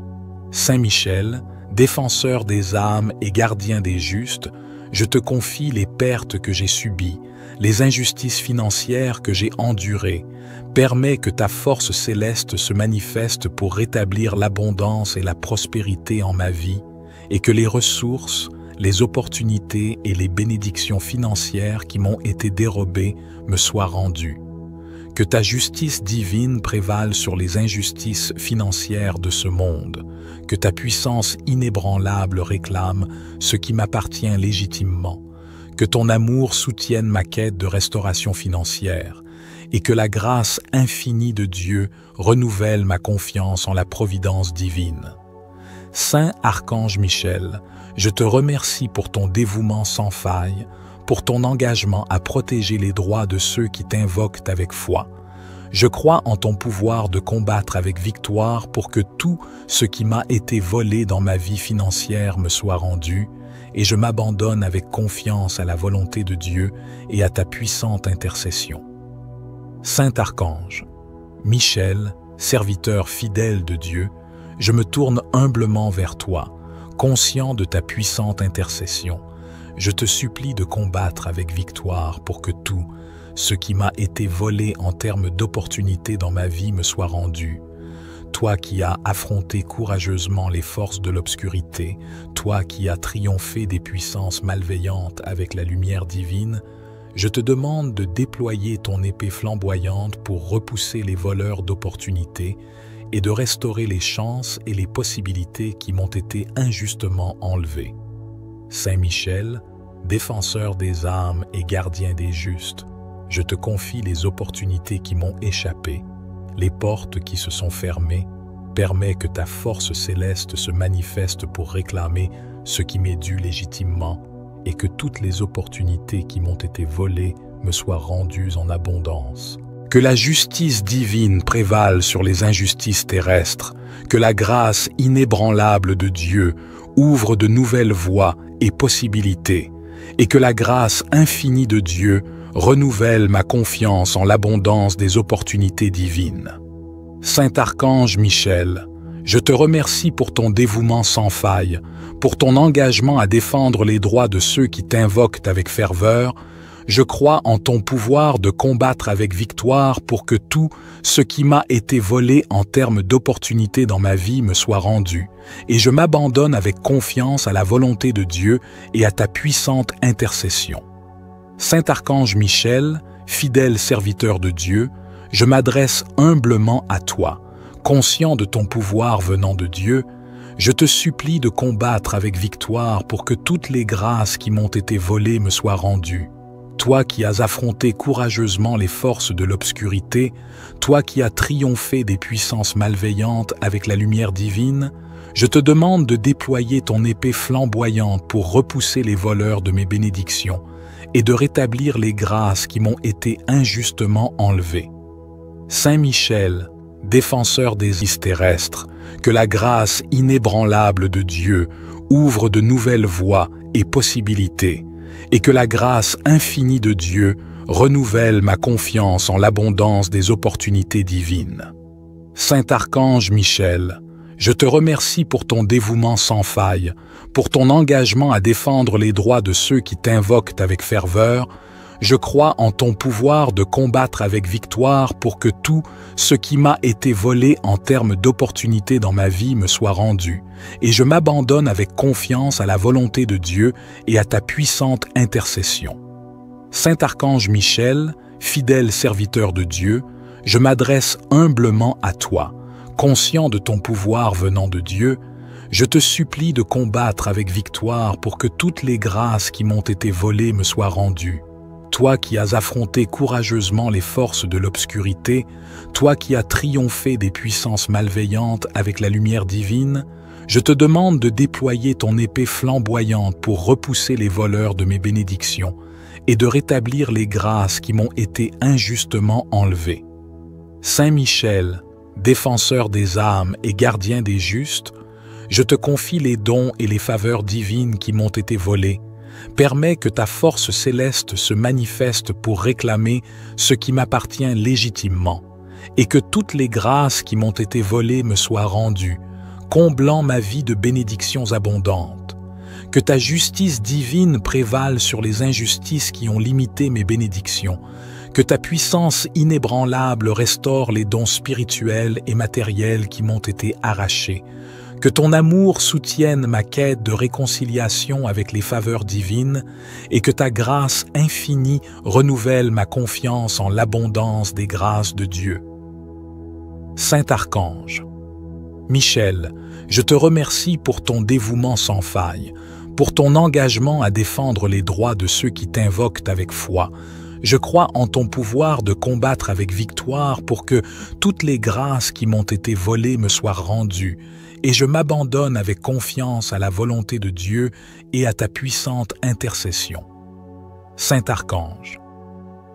Saint Michel, défenseur des âmes et gardien des justes, je te confie les pertes que j'ai subies, les injustices financières que j'ai endurées. Permets que ta force céleste se manifeste pour rétablir l'abondance et la prospérité en ma vie, et que les ressources, les opportunités et les bénédictions financières qui m'ont été dérobées me soient rendues. Que ta justice divine prévale sur les injustices financières de ce monde, que ta puissance inébranlable réclame ce qui m'appartient légitimement, que ton amour soutienne ma quête de restauration financière, et que la grâce infinie de Dieu renouvelle ma confiance en la providence divine. Saint Archange Michel, je te remercie pour ton dévouement sans faille, pour ton engagement à protéger les droits de ceux qui t'invoquent avec foi. Je crois en ton pouvoir de combattre avec victoire pour que tout ce qui m'a été volé dans ma vie financière me soit rendu, et je m'abandonne avec confiance à la volonté de Dieu et à ta puissante intercession. Saint Archange, Michel, serviteur fidèle de Dieu, je me tourne humblement vers toi, conscient de ta puissante intercession. Je te supplie de combattre avec victoire pour que tout ce qui m'a été volé en termes d'opportunités dans ma vie me soit rendu. Toi qui as affronté courageusement les forces de l'obscurité, toi qui as triomphé des puissances malveillantes avec la lumière divine, je te demande de déployer ton épée flamboyante pour repousser les voleurs d'opportunités et de restaurer les chances et les possibilités qui m'ont été injustement enlevées. Saint Michel, défenseur des âmes et gardien des justes, je te confie les opportunités qui m'ont échappé, les portes qui se sont fermées. Permets que ta force céleste se manifeste pour réclamer ce qui m'est dû légitimement et que toutes les opportunités qui m'ont été volées me soient rendues en abondance. Que la justice divine prévale sur les injustices terrestres, que la grâce inébranlable de Dieu ouvre de nouvelles voies et possibilités, et que la grâce infinie de Dieu renouvelle ma confiance en l'abondance des opportunités divines. Saint Archange Michel, je te remercie pour ton dévouement sans faille, pour ton engagement à défendre les droits de ceux qui t'invoquent avec ferveur. Je crois en ton pouvoir de combattre avec victoire pour que tout ce qui m'a été volé en termes d'opportunités dans ma vie me soit rendu, et je m'abandonne avec confiance à la volonté de Dieu et à ta puissante intercession. Saint Archange Michel, fidèle serviteur de Dieu, je m'adresse humblement à toi, conscient de ton pouvoir venant de Dieu. Je te supplie de combattre avec victoire pour que toutes les grâces qui m'ont été volées me soient rendues. Toi qui as affronté courageusement les forces de l'obscurité, toi qui as triomphé des puissances malveillantes avec la lumière divine, je te demande de déployer ton épée flamboyante pour repousser les voleurs de mes bénédictions et de rétablir les grâces qui m'ont été injustement enlevées. Saint Michel, défenseur des isles terrestres, que la grâce inébranlable de Dieu ouvre de nouvelles voies et possibilités, et que la grâce infinie de Dieu renouvelle ma confiance en l'abondance des opportunités divines. Saint Archange Michel, je te remercie pour ton dévouement sans faille, pour ton engagement à défendre les droits de ceux qui t'invoquent avec ferveur. Je crois en ton pouvoir de combattre avec victoire pour que tout ce qui m'a été volé en termes d'opportunités dans ma vie me soit rendu, et je m'abandonne avec confiance à la volonté de Dieu et à ta puissante intercession. Saint Archange Michel, fidèle serviteur de Dieu, je m'adresse humblement à toi, conscient de ton pouvoir venant de Dieu. Je te supplie de combattre avec victoire pour que toutes les grâces qui m'ont été volées me soient rendues. Toi qui as affronté courageusement les forces de l'obscurité, toi qui as triomphé des puissances malveillantes avec la lumière divine, je te demande de déployer ton épée flamboyante pour repousser les voleurs de mes bénédictions et de rétablir les grâces qui m'ont été injustement enlevées. Saint Michel, défenseur des âmes et gardien des justes, je te confie les dons et les faveurs divines qui m'ont été volés. Permets que ta force céleste se manifeste pour réclamer ce qui m'appartient légitimement, et que toutes les grâces qui m'ont été volées me soient rendues, comblant ma vie de bénédictions abondantes. Que ta justice divine prévale sur les injustices qui ont limité mes bénédictions. Que ta puissance inébranlable restaure les dons spirituels et matériels qui m'ont été arrachés. Que ton amour soutienne ma quête de réconciliation avec les faveurs divines et que ta grâce infinie renouvelle ma confiance en l'abondance des grâces de Dieu. Saint Archange, Michel, je te remercie pour ton dévouement sans faille, pour ton engagement à défendre les droits de ceux qui t'invoquent avec foi. Je crois en ton pouvoir de combattre avec victoire pour que toutes les grâces qui m'ont été volées me soient rendues, et je m'abandonne avec confiance à la volonté de Dieu et à ta puissante intercession. Saint Archange,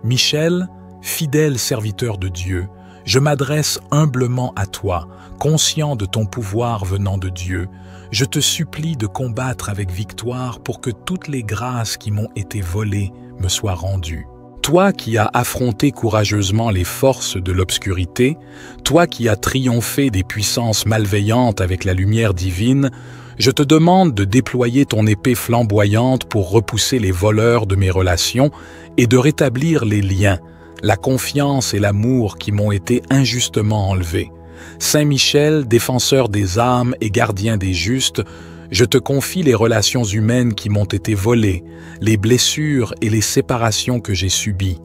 Michel, fidèle serviteur de Dieu, Je m'adresse humblement à toi, conscient de ton pouvoir venant de Dieu. Je te supplie de combattre avec victoire pour que toutes les grâces qui m'ont été volées me soient rendues. Toi qui as affronté courageusement les forces de l'obscurité, toi qui as triomphé des puissances malveillantes avec la lumière divine, je te demande de déployer ton épée flamboyante pour repousser les voleurs de mes relations et de rétablir les liens, la confiance et l'amour qui m'ont été injustement enlevés. Saint Michel, défenseur des âmes et gardien des justes, je te confie les relations humaines qui m'ont été volées, les blessures et les séparations que j'ai subies.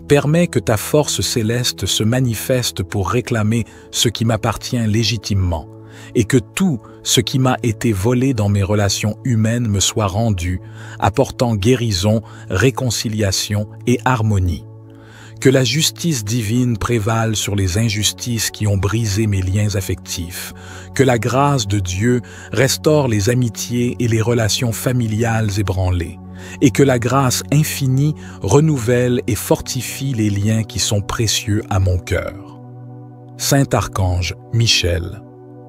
Permets que ta force céleste se manifeste pour réclamer ce qui m'appartient légitimement, et que tout ce qui m'a été volé dans mes relations humaines me soit rendu, apportant guérison, réconciliation et harmonie. Que la justice divine prévale sur les injustices qui ont brisé mes liens affectifs. Que la grâce de Dieu restaure les amitiés et les relations familiales ébranlées. Et que la grâce infinie renouvelle et fortifie les liens qui sont précieux à mon cœur. Saint Archange Michel,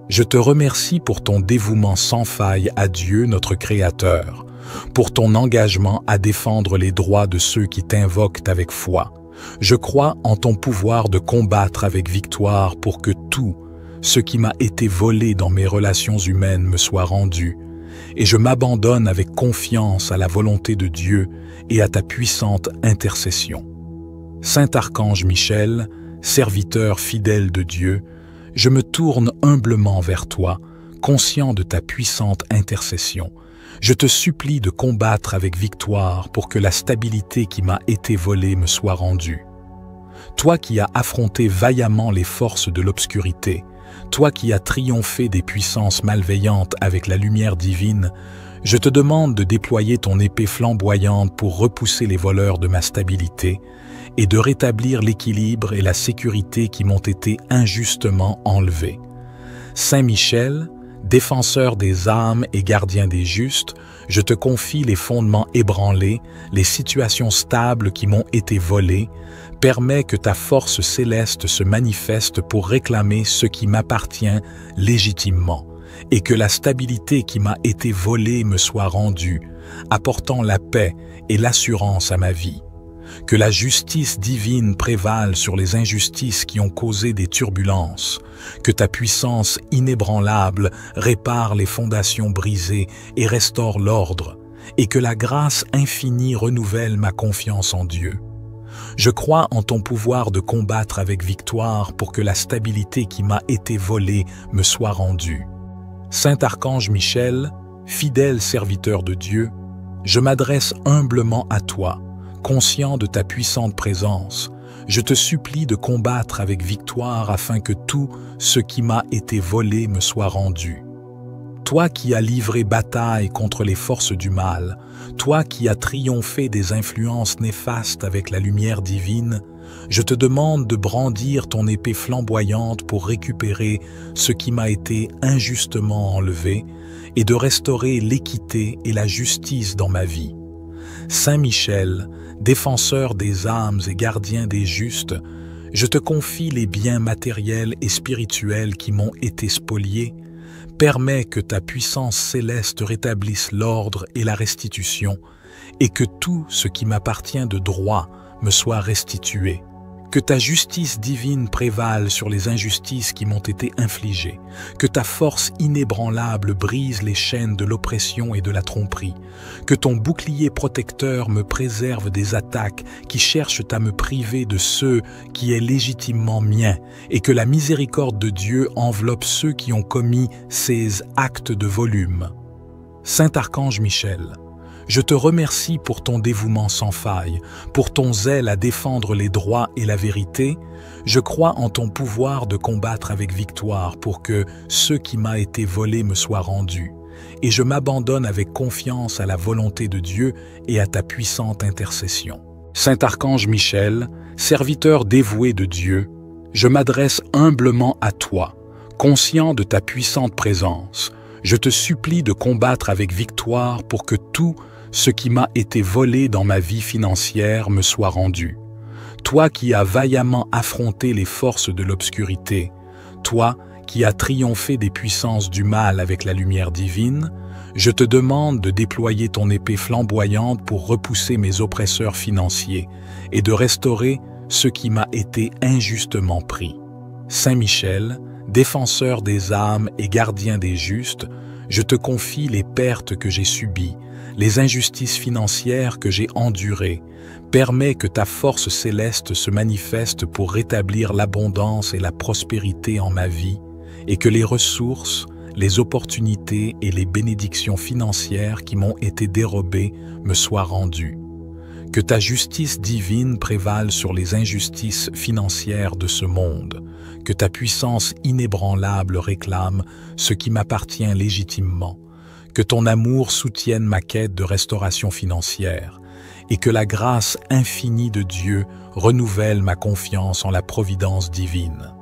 je te remercie pour ton dévouement sans faille à Dieu notre Créateur, pour ton engagement à défendre les droits de ceux qui t'invoquent avec foi. Je crois en ton pouvoir de combattre avec victoire pour que tout ce qui m'a été volé dans mes relations humaines me soit rendu, et je m'abandonne avec confiance à la volonté de Dieu et à ta puissante intercession. Saint Archange Michel, serviteur fidèle de Dieu, je me tourne humblement vers toi, conscient de ta puissante intercession. Je te supplie de combattre avec victoire pour que la stabilité qui m'a été volée me soit rendue. Toi qui as affronté vaillamment les forces de l'obscurité, toi qui as triomphé des puissances malveillantes avec la lumière divine, je te demande de déployer ton épée flamboyante pour repousser les voleurs de ma stabilité et de rétablir l'équilibre et la sécurité qui m'ont été injustement enlevés. Saint Michel, défenseur des âmes et gardien des justes, je te confie les fondements ébranlés, les situations stables qui m'ont été volées. Permets que ta force céleste se manifeste pour réclamer ce qui m'appartient légitimement, et que la stabilité qui m'a été volée me soit rendue, apportant la paix et l'assurance à ma vie. Que la justice divine prévale sur les injustices qui ont causé des turbulences, que ta puissance inébranlable répare les fondations brisées et restaure l'ordre, et que la grâce infinie renouvelle ma confiance en Dieu. Je crois en ton pouvoir de combattre avec victoire pour que la stabilité qui m'a été volée me soit rendue. Saint Archange Michel, fidèle serviteur de Dieu, je m'adresse humblement à toi, conscient de ta puissante présence. Je te supplie de combattre avec victoire afin que tout ce qui m'a été volé me soit rendu. Toi qui as livré bataille contre les forces du mal, toi qui as triomphé des influences néfastes avec la lumière divine, je te demande de brandir ton épée flamboyante pour récupérer ce qui m'a été injustement enlevé et de restaurer l'équité et la justice dans ma vie. Saint Michel, défenseur des âmes et gardien des justes, je te confie les biens matériels et spirituels qui m'ont été spoliés. Permets que ta puissance céleste rétablisse l'ordre et la restitution, et que tout ce qui m'appartient de droit me soit restitué. Que ta justice divine prévale sur les injustices qui m'ont été infligées, que ta force inébranlable brise les chaînes de l'oppression et de la tromperie, que ton bouclier protecteur me préserve des attaques qui cherchent à me priver de ce qui est légitimement mien, et que la miséricorde de Dieu enveloppe ceux qui ont commis ces actes de volume. Saint Archange Michel, je te remercie pour ton dévouement sans faille, pour ton zèle à défendre les droits et la vérité. Je crois en ton pouvoir de combattre avec victoire pour que ce qui m'a été volé me soit rendu. Et je m'abandonne avec confiance à la volonté de Dieu et à ta puissante intercession. Saint Archange Michel, serviteur dévoué de Dieu, je m'adresse humblement à toi, conscient de ta puissante présence. Je te supplie de combattre avec victoire pour que tout ce qui m'a été volé dans ma vie financière me soit rendu. toi qui as vaillamment affronté les forces de l'obscurité, toi qui as triomphé des puissances du mal avec la lumière divine, je te demande de déployer ton épée flamboyante pour repousser mes oppresseurs financiers et de restaurer ce qui m'a été injustement pris. Saint Michel, défenseur des âmes et gardien des justes, je te confie les pertes que j'ai subies, les injustices financières que j'ai endurées. Permets que ta force céleste se manifeste pour rétablir l'abondance et la prospérité en ma vie, et que les ressources, les opportunités et les bénédictions financières qui m'ont été dérobées me soient rendues. Que ta justice divine prévale sur les injustices financières de ce monde, que ta puissance inébranlable réclame ce qui m'appartient légitimement, que ton amour soutienne ma quête de restauration financière, et que la grâce infinie de Dieu renouvelle ma confiance en la providence divine.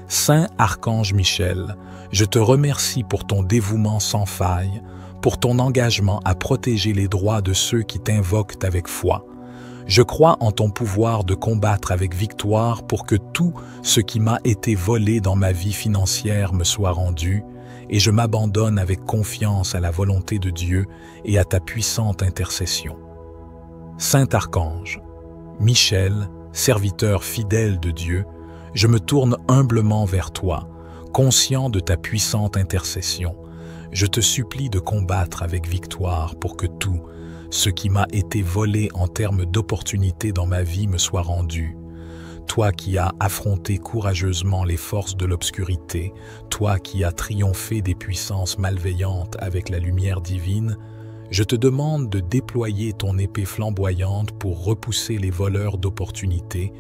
Saint Archange Michel, je te remercie pour ton dévouement sans faille, pour ton engagement à protéger les droits de ceux qui t'invoquent avec foi. Je crois en ton pouvoir de combattre avec victoire pour que tout ce qui m'a été volé dans ma vie financière me soit rendu, et je m'abandonne avec confiance à la volonté de Dieu et à ta puissante intercession. Saint Archange, Michel, serviteur fidèle de Dieu, je me tourne humblement vers toi, conscient de ta puissante intercession. Je te supplie de combattre avec victoire pour que tout ce qui m'a été volé en termes d'opportunités dans ma vie me soit rendu. Toi qui as affronté courageusement les forces de l'obscurité, toi qui as triomphé des puissances malveillantes avec la lumière divine, je te demande de déployer ton épée flamboyante pour repousser les voleurs d'opportunités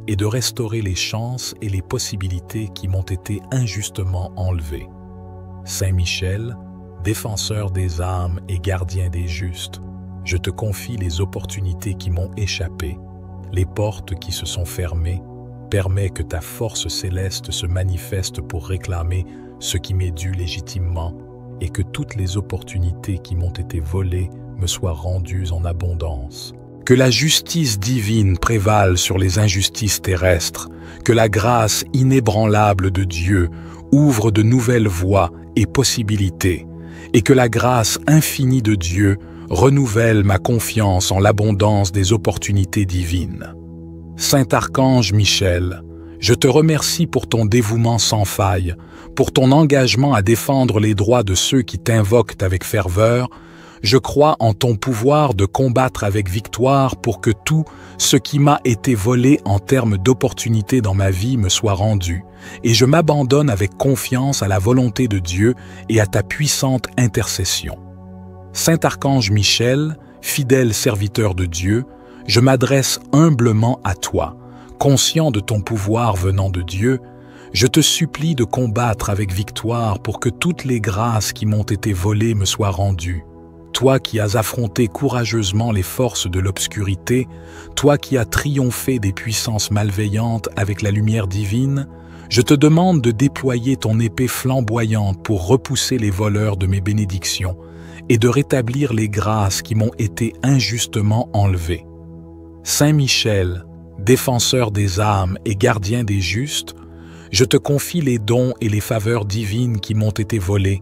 et de restaurer les chances et les possibilités qui m'ont été injustement enlevées. Saint Michel, défenseur des âmes et gardien des justes, je te confie les opportunités qui m'ont échappé, les portes qui se sont fermées. Permets que ta force céleste se manifeste pour réclamer ce qui m'est dû légitimement et que toutes les opportunités qui m'ont été volées me soient rendues en abondance. Que la justice divine prévale sur les injustices terrestres, que la grâce inébranlable de Dieu ouvre de nouvelles voies et possibilités, et que la grâce infinie de Dieu renouvelle ma confiance en l'abondance des opportunités divines. Saint Archange Michel, je te remercie pour ton dévouement sans faille, pour ton engagement à défendre les droits de ceux qui t'invoquent avec ferveur. Je crois en ton pouvoir de combattre avec victoire pour que tout ce qui m'a été volé en termes d'opportunités dans ma vie me soit rendu, et je m'abandonne avec confiance à la volonté de Dieu et à ta puissante intercession. Saint Archange Michel, fidèle serviteur de Dieu, je m'adresse humblement à toi, conscient de ton pouvoir venant de Dieu. Je te supplie de combattre avec victoire pour que toutes les grâces qui m'ont été volées me soient rendues. Toi qui as affronté courageusement les forces de l'obscurité, toi qui as triomphé des puissances malveillantes avec la lumière divine, je te demande de déployer ton épée flamboyante pour repousser les voleurs de mes bénédictions et de rétablir les grâces qui m'ont été injustement enlevées. Saint Michel, défenseur des âmes et gardien des justes, je te confie les dons et les faveurs divines qui m'ont été volés.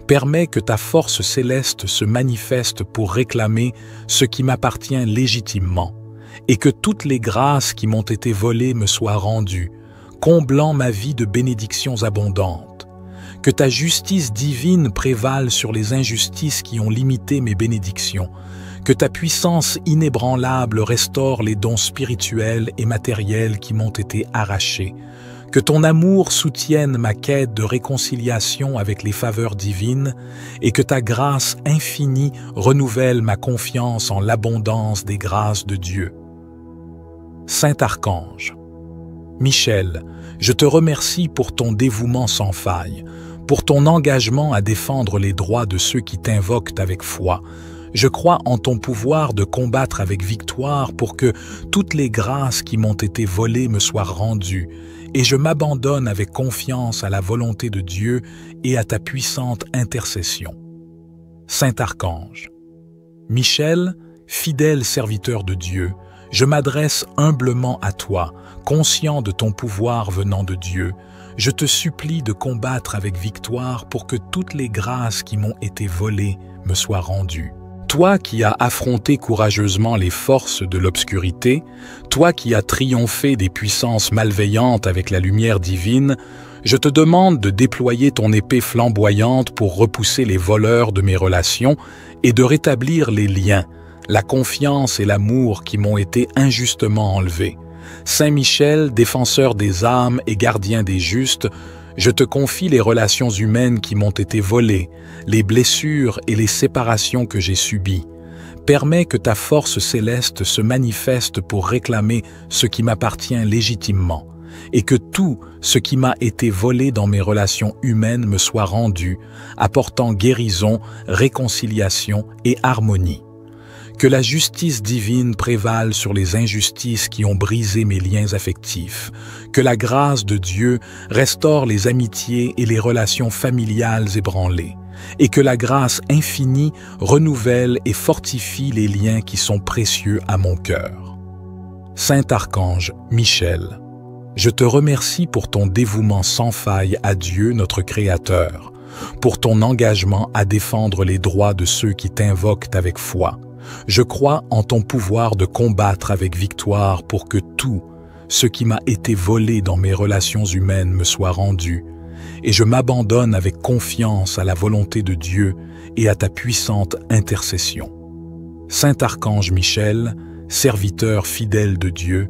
Permets que ta force céleste se manifeste pour réclamer ce qui m'appartient légitimement, et que toutes les grâces qui m'ont été volées me soient rendues, comblant ma vie de bénédictions abondantes. Que ta justice divine prévale sur les injustices qui ont limité mes bénédictions. Que ta puissance inébranlable restaure les dons spirituels et matériels qui m'ont été arrachés. Que ton amour soutienne ma quête de réconciliation avec les faveurs divines et que ta grâce infinie renouvelle ma confiance en l'abondance des grâces de Dieu. Saint Archange, Michel, je te remercie pour ton dévouement sans faille, pour ton engagement à défendre les droits de ceux qui t'invoquent avec foi. Je crois en ton pouvoir de combattre avec victoire pour que toutes les grâces qui m'ont été volées me soient rendues, et je m'abandonne avec confiance à la volonté de Dieu et à ta puissante intercession. Saint Archange, Michel, fidèle serviteur de Dieu, Je m'adresse humblement à toi, conscient de ton pouvoir venant de Dieu. Je te supplie de combattre avec victoire pour que toutes les grâces qui m'ont été volées me soient rendues. Toi qui as affronté courageusement les forces de l'obscurité, toi qui as triomphé des puissances malveillantes avec la lumière divine, je te demande de déployer ton épée flamboyante pour repousser les voleurs de mes relations et de rétablir les liens, la confiance et l'amour qui m'ont été injustement enlevés. Saint Michel, défenseur des âmes et gardien des justes, je te confie les relations humaines qui m'ont été volées, les blessures et les séparations que j'ai subies. Permets que ta force céleste se manifeste pour réclamer ce qui m'appartient légitimement, et que tout ce qui m'a été volé dans mes relations humaines me soit rendu, apportant guérison, réconciliation et harmonie. Que la justice divine prévale sur les injustices qui ont brisé mes liens affectifs. Que la grâce de Dieu restaure les amitiés et les relations familiales ébranlées. Et que la grâce infinie renouvelle et fortifie les liens qui sont précieux à mon cœur. Saint Archange Michel, je te remercie pour ton dévouement sans faille à Dieu notre Créateur, pour ton engagement à défendre les droits de ceux qui t'invoquent avec foi. Je crois en ton pouvoir de combattre avec victoire pour que tout ce qui m'a été volé dans mes relations humaines me soit rendu, et je m'abandonne avec confiance à la volonté de Dieu et à ta puissante intercession. Saint Archange Michel, serviteur fidèle de Dieu,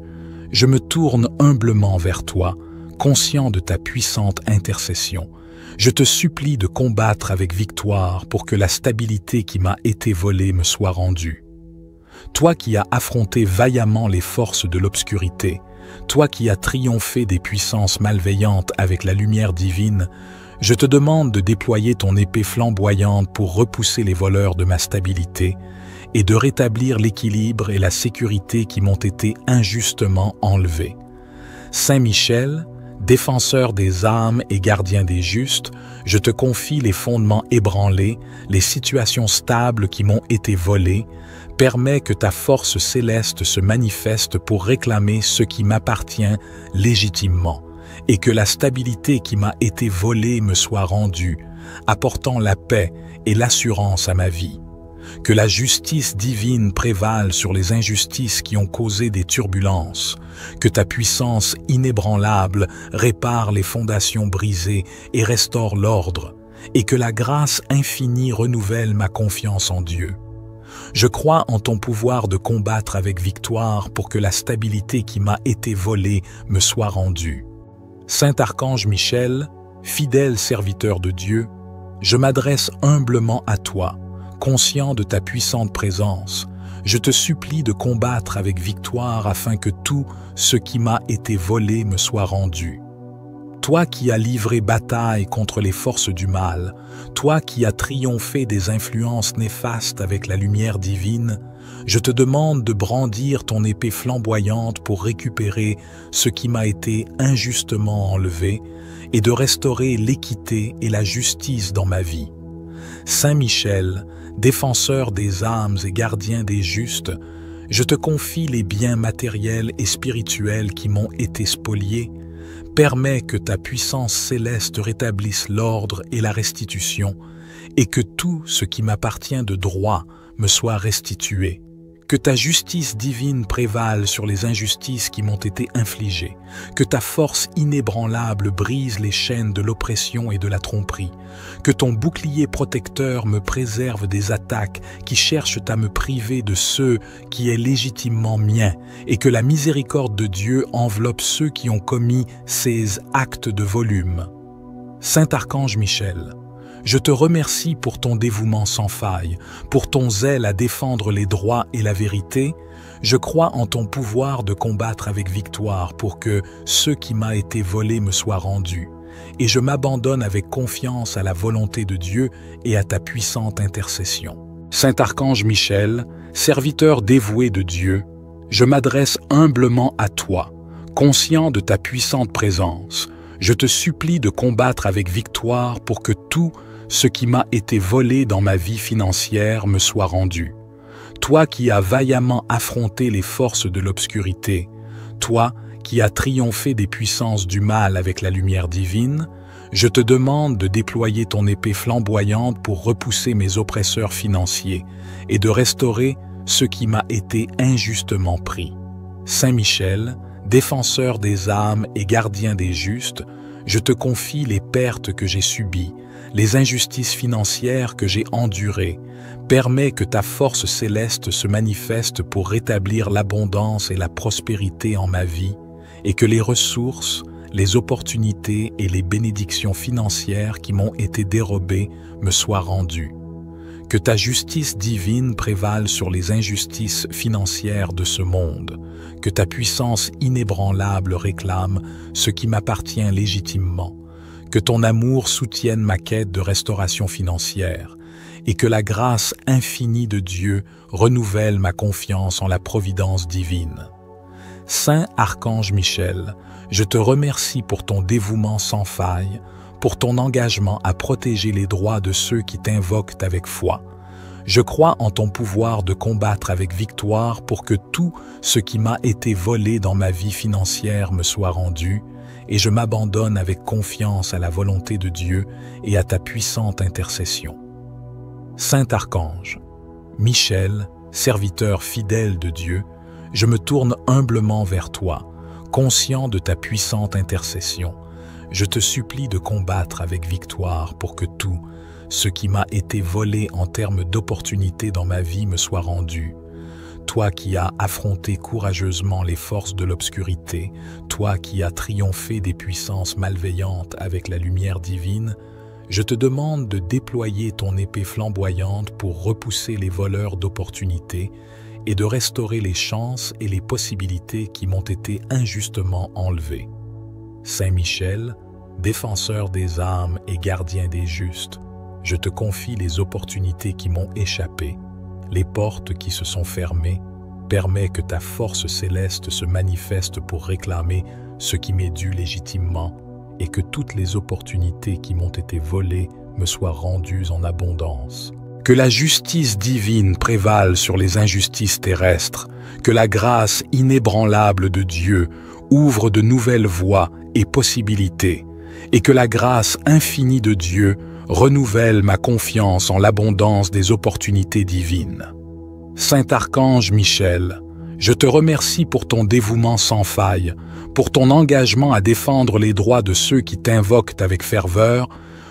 je me tourne humblement vers toi, conscient de ta puissante intercession. Je te supplie de combattre avec victoire pour que la stabilité qui m'a été volée me soit rendue. Toi qui as affronté vaillamment les forces de l'obscurité, toi qui as triomphé des puissances malveillantes avec la lumière divine, je te demande de déployer ton épée flamboyante pour repousser les voleurs de ma stabilité et de rétablir l'équilibre et la sécurité qui m'ont été injustement enlevés. Saint Michel, défenseur des âmes et gardien des justes, je te confie les fondements ébranlés, les situations stables qui m'ont été volées. Permets que ta force céleste se manifeste pour réclamer ce qui m'appartient légitimement, et que la stabilité qui m'a été volée me soit rendue, apportant la paix et l'assurance à ma vie. Que la justice divine prévale sur les injustices qui ont causé des turbulences, que ta puissance inébranlable répare les fondations brisées et restaure l'ordre, et que la grâce infinie renouvelle ma confiance en Dieu. Je crois en ton pouvoir de combattre avec victoire pour que la stabilité qui m'a été volée me soit rendue. Saint Archange Michel, fidèle serviteur de Dieu, je m'adresse humblement à toi, conscient de ta puissante présence. Je te supplie de combattre avec victoire afin que tout ce qui m'a été volé me soit rendu. Toi qui as livré bataille contre les forces du mal, toi qui as triomphé des influences néfastes avec la lumière divine, je te demande de brandir ton épée flamboyante pour récupérer ce qui m'a été injustement enlevé et de restaurer l'équité et la justice dans ma vie. Saint Michel, défenseur des âmes et gardien des justes, je te confie les biens matériels et spirituels qui m'ont été spoliés. Permets que ta puissance céleste rétablisse l'ordre et la restitution, et que tout ce qui m'appartient de droit me soit restitué. Que ta justice divine prévale sur les injustices qui m'ont été infligées. Que ta force inébranlable brise les chaînes de l'oppression et de la tromperie. Que ton bouclier protecteur me préserve des attaques qui cherchent à me priver de ce qui est légitimement mien, et que la miséricorde de Dieu enveloppe ceux qui ont commis ces actes de volume. Saint Archange Michel, je te remercie pour ton dévouement sans faille, pour ton zèle à défendre les droits et la vérité. Je crois en ton pouvoir de combattre avec victoire pour que ce qui m'a été volé me soit rendu. Et je m'abandonne avec confiance à la volonté de Dieu et à ta puissante intercession. Saint Archange Michel, serviteur dévoué de Dieu, je m'adresse humblement à toi, conscient de ta puissante présence. Je te supplie de combattre avec victoire pour que tout ce qui m'a été volé dans ma vie financière me soit rendu. toi qui as vaillamment affronté les forces de l'obscurité, toi qui as triomphé des puissances du mal avec la lumière divine, je te demande de déployer ton épée flamboyante pour repousser mes oppresseurs financiers et de restaurer ce qui m'a été injustement pris. Saint Michel, défenseur des âmes et gardien des justes, je te confie les pertes que j'ai subies, les injustices financières que j'ai endurées. Permets que ta force céleste se manifeste pour rétablir l'abondance et la prospérité en ma vie, et que les ressources, les opportunités et les bénédictions financières qui m'ont été dérobées me soient rendues. Que ta justice divine prévale sur les injustices financières de ce monde, que ta puissance inébranlable réclame ce qui m'appartient légitimement, que ton amour soutienne ma quête de restauration financière, et que la grâce infinie de Dieu renouvelle ma confiance en la providence divine. Saint Archange Michel, je te remercie pour ton dévouement sans faille, pour ton engagement à protéger les droits de ceux qui t'invoquent avec foi. Je crois en ton pouvoir de combattre avec victoire pour que tout ce qui m'a été volé dans ma vie financière me soit rendu, et je m'abandonne avec confiance à la volonté de Dieu et à ta puissante intercession. Saint Archange, Michel, serviteur fidèle de Dieu, je me tourne humblement vers toi, conscient de ta puissante intercession. Je te supplie de combattre avec victoire pour que tout ce qui m'a été volé en termes d'opportunités dans ma vie me soit rendu. Toi qui as affronté courageusement les forces de l'obscurité, toi qui as triomphé des puissances malveillantes avec la lumière divine, je te demande de déployer ton épée flamboyante pour repousser les voleurs d'opportunités et de restaurer les chances et les possibilités qui m'ont été injustement enlevées. Saint Michel, défenseur des âmes et gardien des justes, je te confie les opportunités qui m'ont échappé, les portes qui se sont fermées. Permets que ta force céleste se manifeste pour réclamer ce qui m'est dû légitimement et que toutes les opportunités qui m'ont été volées me soient rendues en abondance. Que la justice divine prévale sur les injustices terrestres, que la grâce inébranlable de Dieu ouvre de nouvelles voies et possibilités, et que la grâce infinie de Dieu renouvelle ma confiance en l'abondance des opportunités divines. Saint Archange Michel, je te remercie pour ton dévouement sans faille, pour ton engagement à défendre les droits de ceux qui t'invoquent avec ferveur.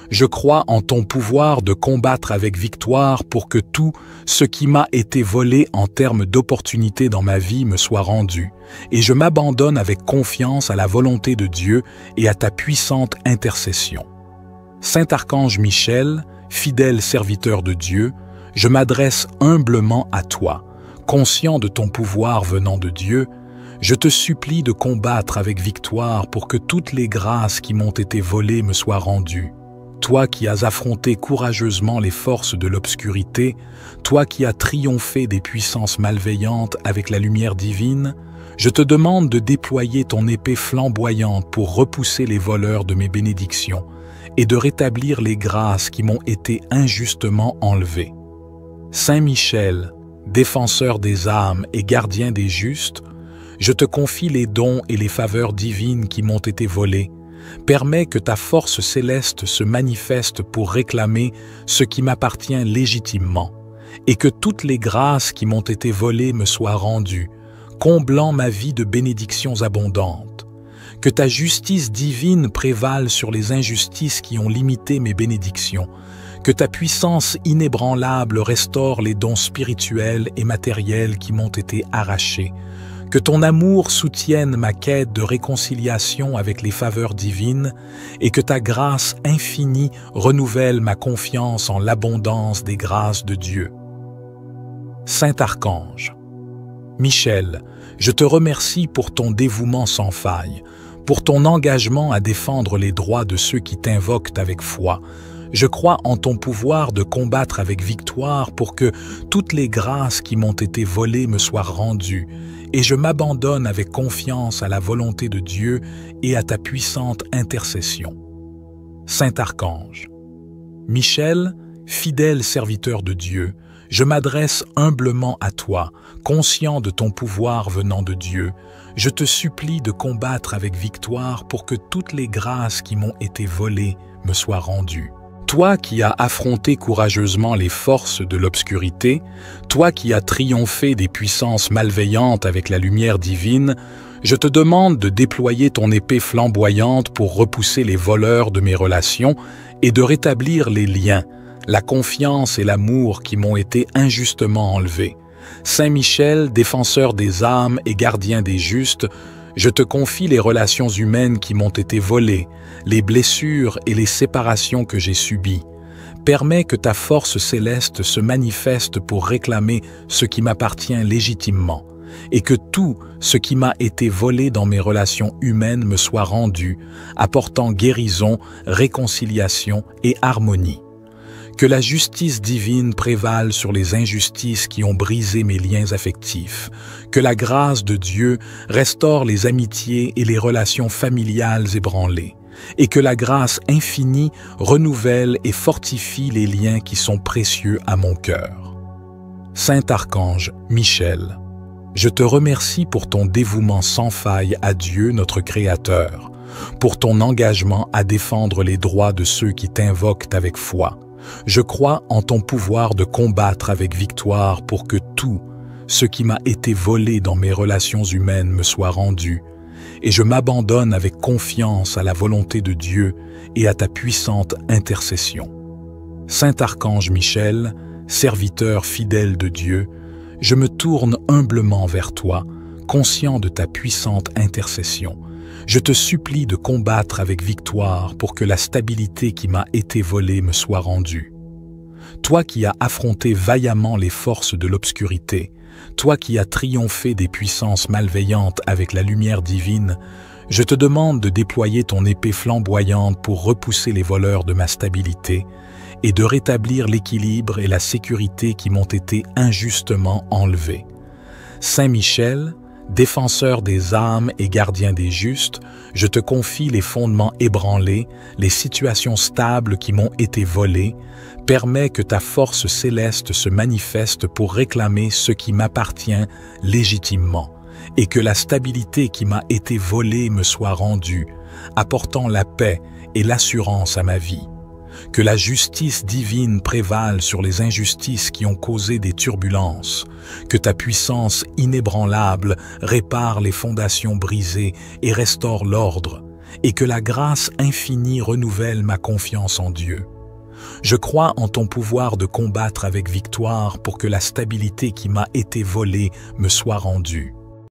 Je crois en ton pouvoir de combattre avec victoire pour que tout ce qui m'a été volé en termes d'opportunités dans ma vie me soit rendu, et je m'abandonne avec confiance à la volonté de Dieu et à ta puissante intercession. Saint Archange Michel, fidèle serviteur de Dieu, je m'adresse humblement à toi, conscient de ton pouvoir venant de Dieu. Je te supplie de combattre avec victoire pour que toutes les grâces qui m'ont été volées me soient rendues. Toi qui as affronté courageusement les forces de l'obscurité, toi qui as triomphé des puissances malveillantes avec la lumière divine, je te demande de déployer ton épée flamboyante pour repousser les voleurs de mes bénédictions et de rétablir les grâces qui m'ont été injustement enlevées. Saint Michel, défenseur des âmes et gardien des justes, je te confie les dons et les faveurs divines qui m'ont été volés. Permets que ta force céleste se manifeste pour réclamer ce qui m'appartient légitimement, et que toutes les grâces qui m'ont été volées me soient rendues, comblant ma vie de bénédictions abondantes. Que ta justice divine prévale sur les injustices qui ont limité mes bénédictions, que ta puissance inébranlable restaure les dons spirituels et matériels qui m'ont été arrachés, que ton amour soutienne ma quête de réconciliation avec les faveurs divines et que ta grâce infinie renouvelle ma confiance en l'abondance des grâces de Dieu. Saint Archange, Michel, je te remercie pour ton dévouement sans faille, pour ton engagement à défendre les droits de ceux qui t'invoquent avec foi. Je crois en ton pouvoir de combattre avec victoire pour que toutes les grâces qui m'ont été volées me soient rendues, et je m'abandonne avec confiance à la volonté de Dieu et à ta puissante intercession. Saint Archange, Michel, fidèle serviteur de Dieu, Je m'adresse humblement à toi, conscient de ton pouvoir venant de Dieu. Je te supplie de combattre avec victoire pour que toutes les grâces qui m'ont été volées me soient rendues. Toi qui as affronté courageusement les forces de l'obscurité, toi qui as triomphé des puissances malveillantes avec la lumière divine, je te demande de déployer ton épée flamboyante pour repousser les voleurs de mes relations et de rétablir les liens, la confiance et l'amour qui m'ont été injustement enlevés. Saint Michel, défenseur des âmes et gardien des justes, je te confie les relations humaines qui m'ont été volées, les blessures et les séparations que j'ai subies. Permets que ta force céleste se manifeste pour réclamer ce qui m'appartient légitimement, et que tout ce qui m'a été volé dans mes relations humaines me soit rendu, apportant guérison, réconciliation et harmonie. Que la justice divine prévale sur les injustices qui ont brisé mes liens affectifs. Que la grâce de Dieu restaure les amitiés et les relations familiales ébranlées. Et que la grâce infinie renouvelle et fortifie les liens qui sont précieux à mon cœur. Saint Archange Michel, je te remercie pour ton dévouement sans faille à Dieu notre Créateur, pour ton engagement à défendre les droits de ceux qui t'invoquent avec foi. Je crois en ton pouvoir de combattre avec victoire pour que tout ce qui m'a été volé dans mes relations humaines me soit rendu, et je m'abandonne avec confiance à la volonté de Dieu et à ta puissante intercession. Saint Archange Michel, serviteur fidèle de Dieu, je me tourne humblement vers toi, conscient de ta puissante intercession. Je te supplie de combattre avec victoire pour que la stabilité qui m'a été volée me soit rendue. Toi qui as affronté vaillamment les forces de l'obscurité, toi qui as triomphé des puissances malveillantes avec la lumière divine, je te demande de déployer ton épée flamboyante pour repousser les voleurs de ma stabilité et de rétablir l'équilibre et la sécurité qui m'ont été injustement enlevés. Saint Michel, défenseur des âmes et gardien des justes, je te confie les fondements ébranlés, les situations stables qui m'ont été volées. Permets que ta force céleste se manifeste pour réclamer ce qui m'appartient légitimement, et que la stabilité qui m'a été volée me soit rendue, apportant la paix et l'assurance à ma vie. Que la justice divine prévale sur les injustices qui ont causé des turbulences, que ta puissance inébranlable répare les fondations brisées et restaure l'ordre, et que la grâce infinie renouvelle ma confiance en Dieu. Je crois en ton pouvoir de combattre avec victoire pour que la stabilité qui m'a été volée me soit rendue.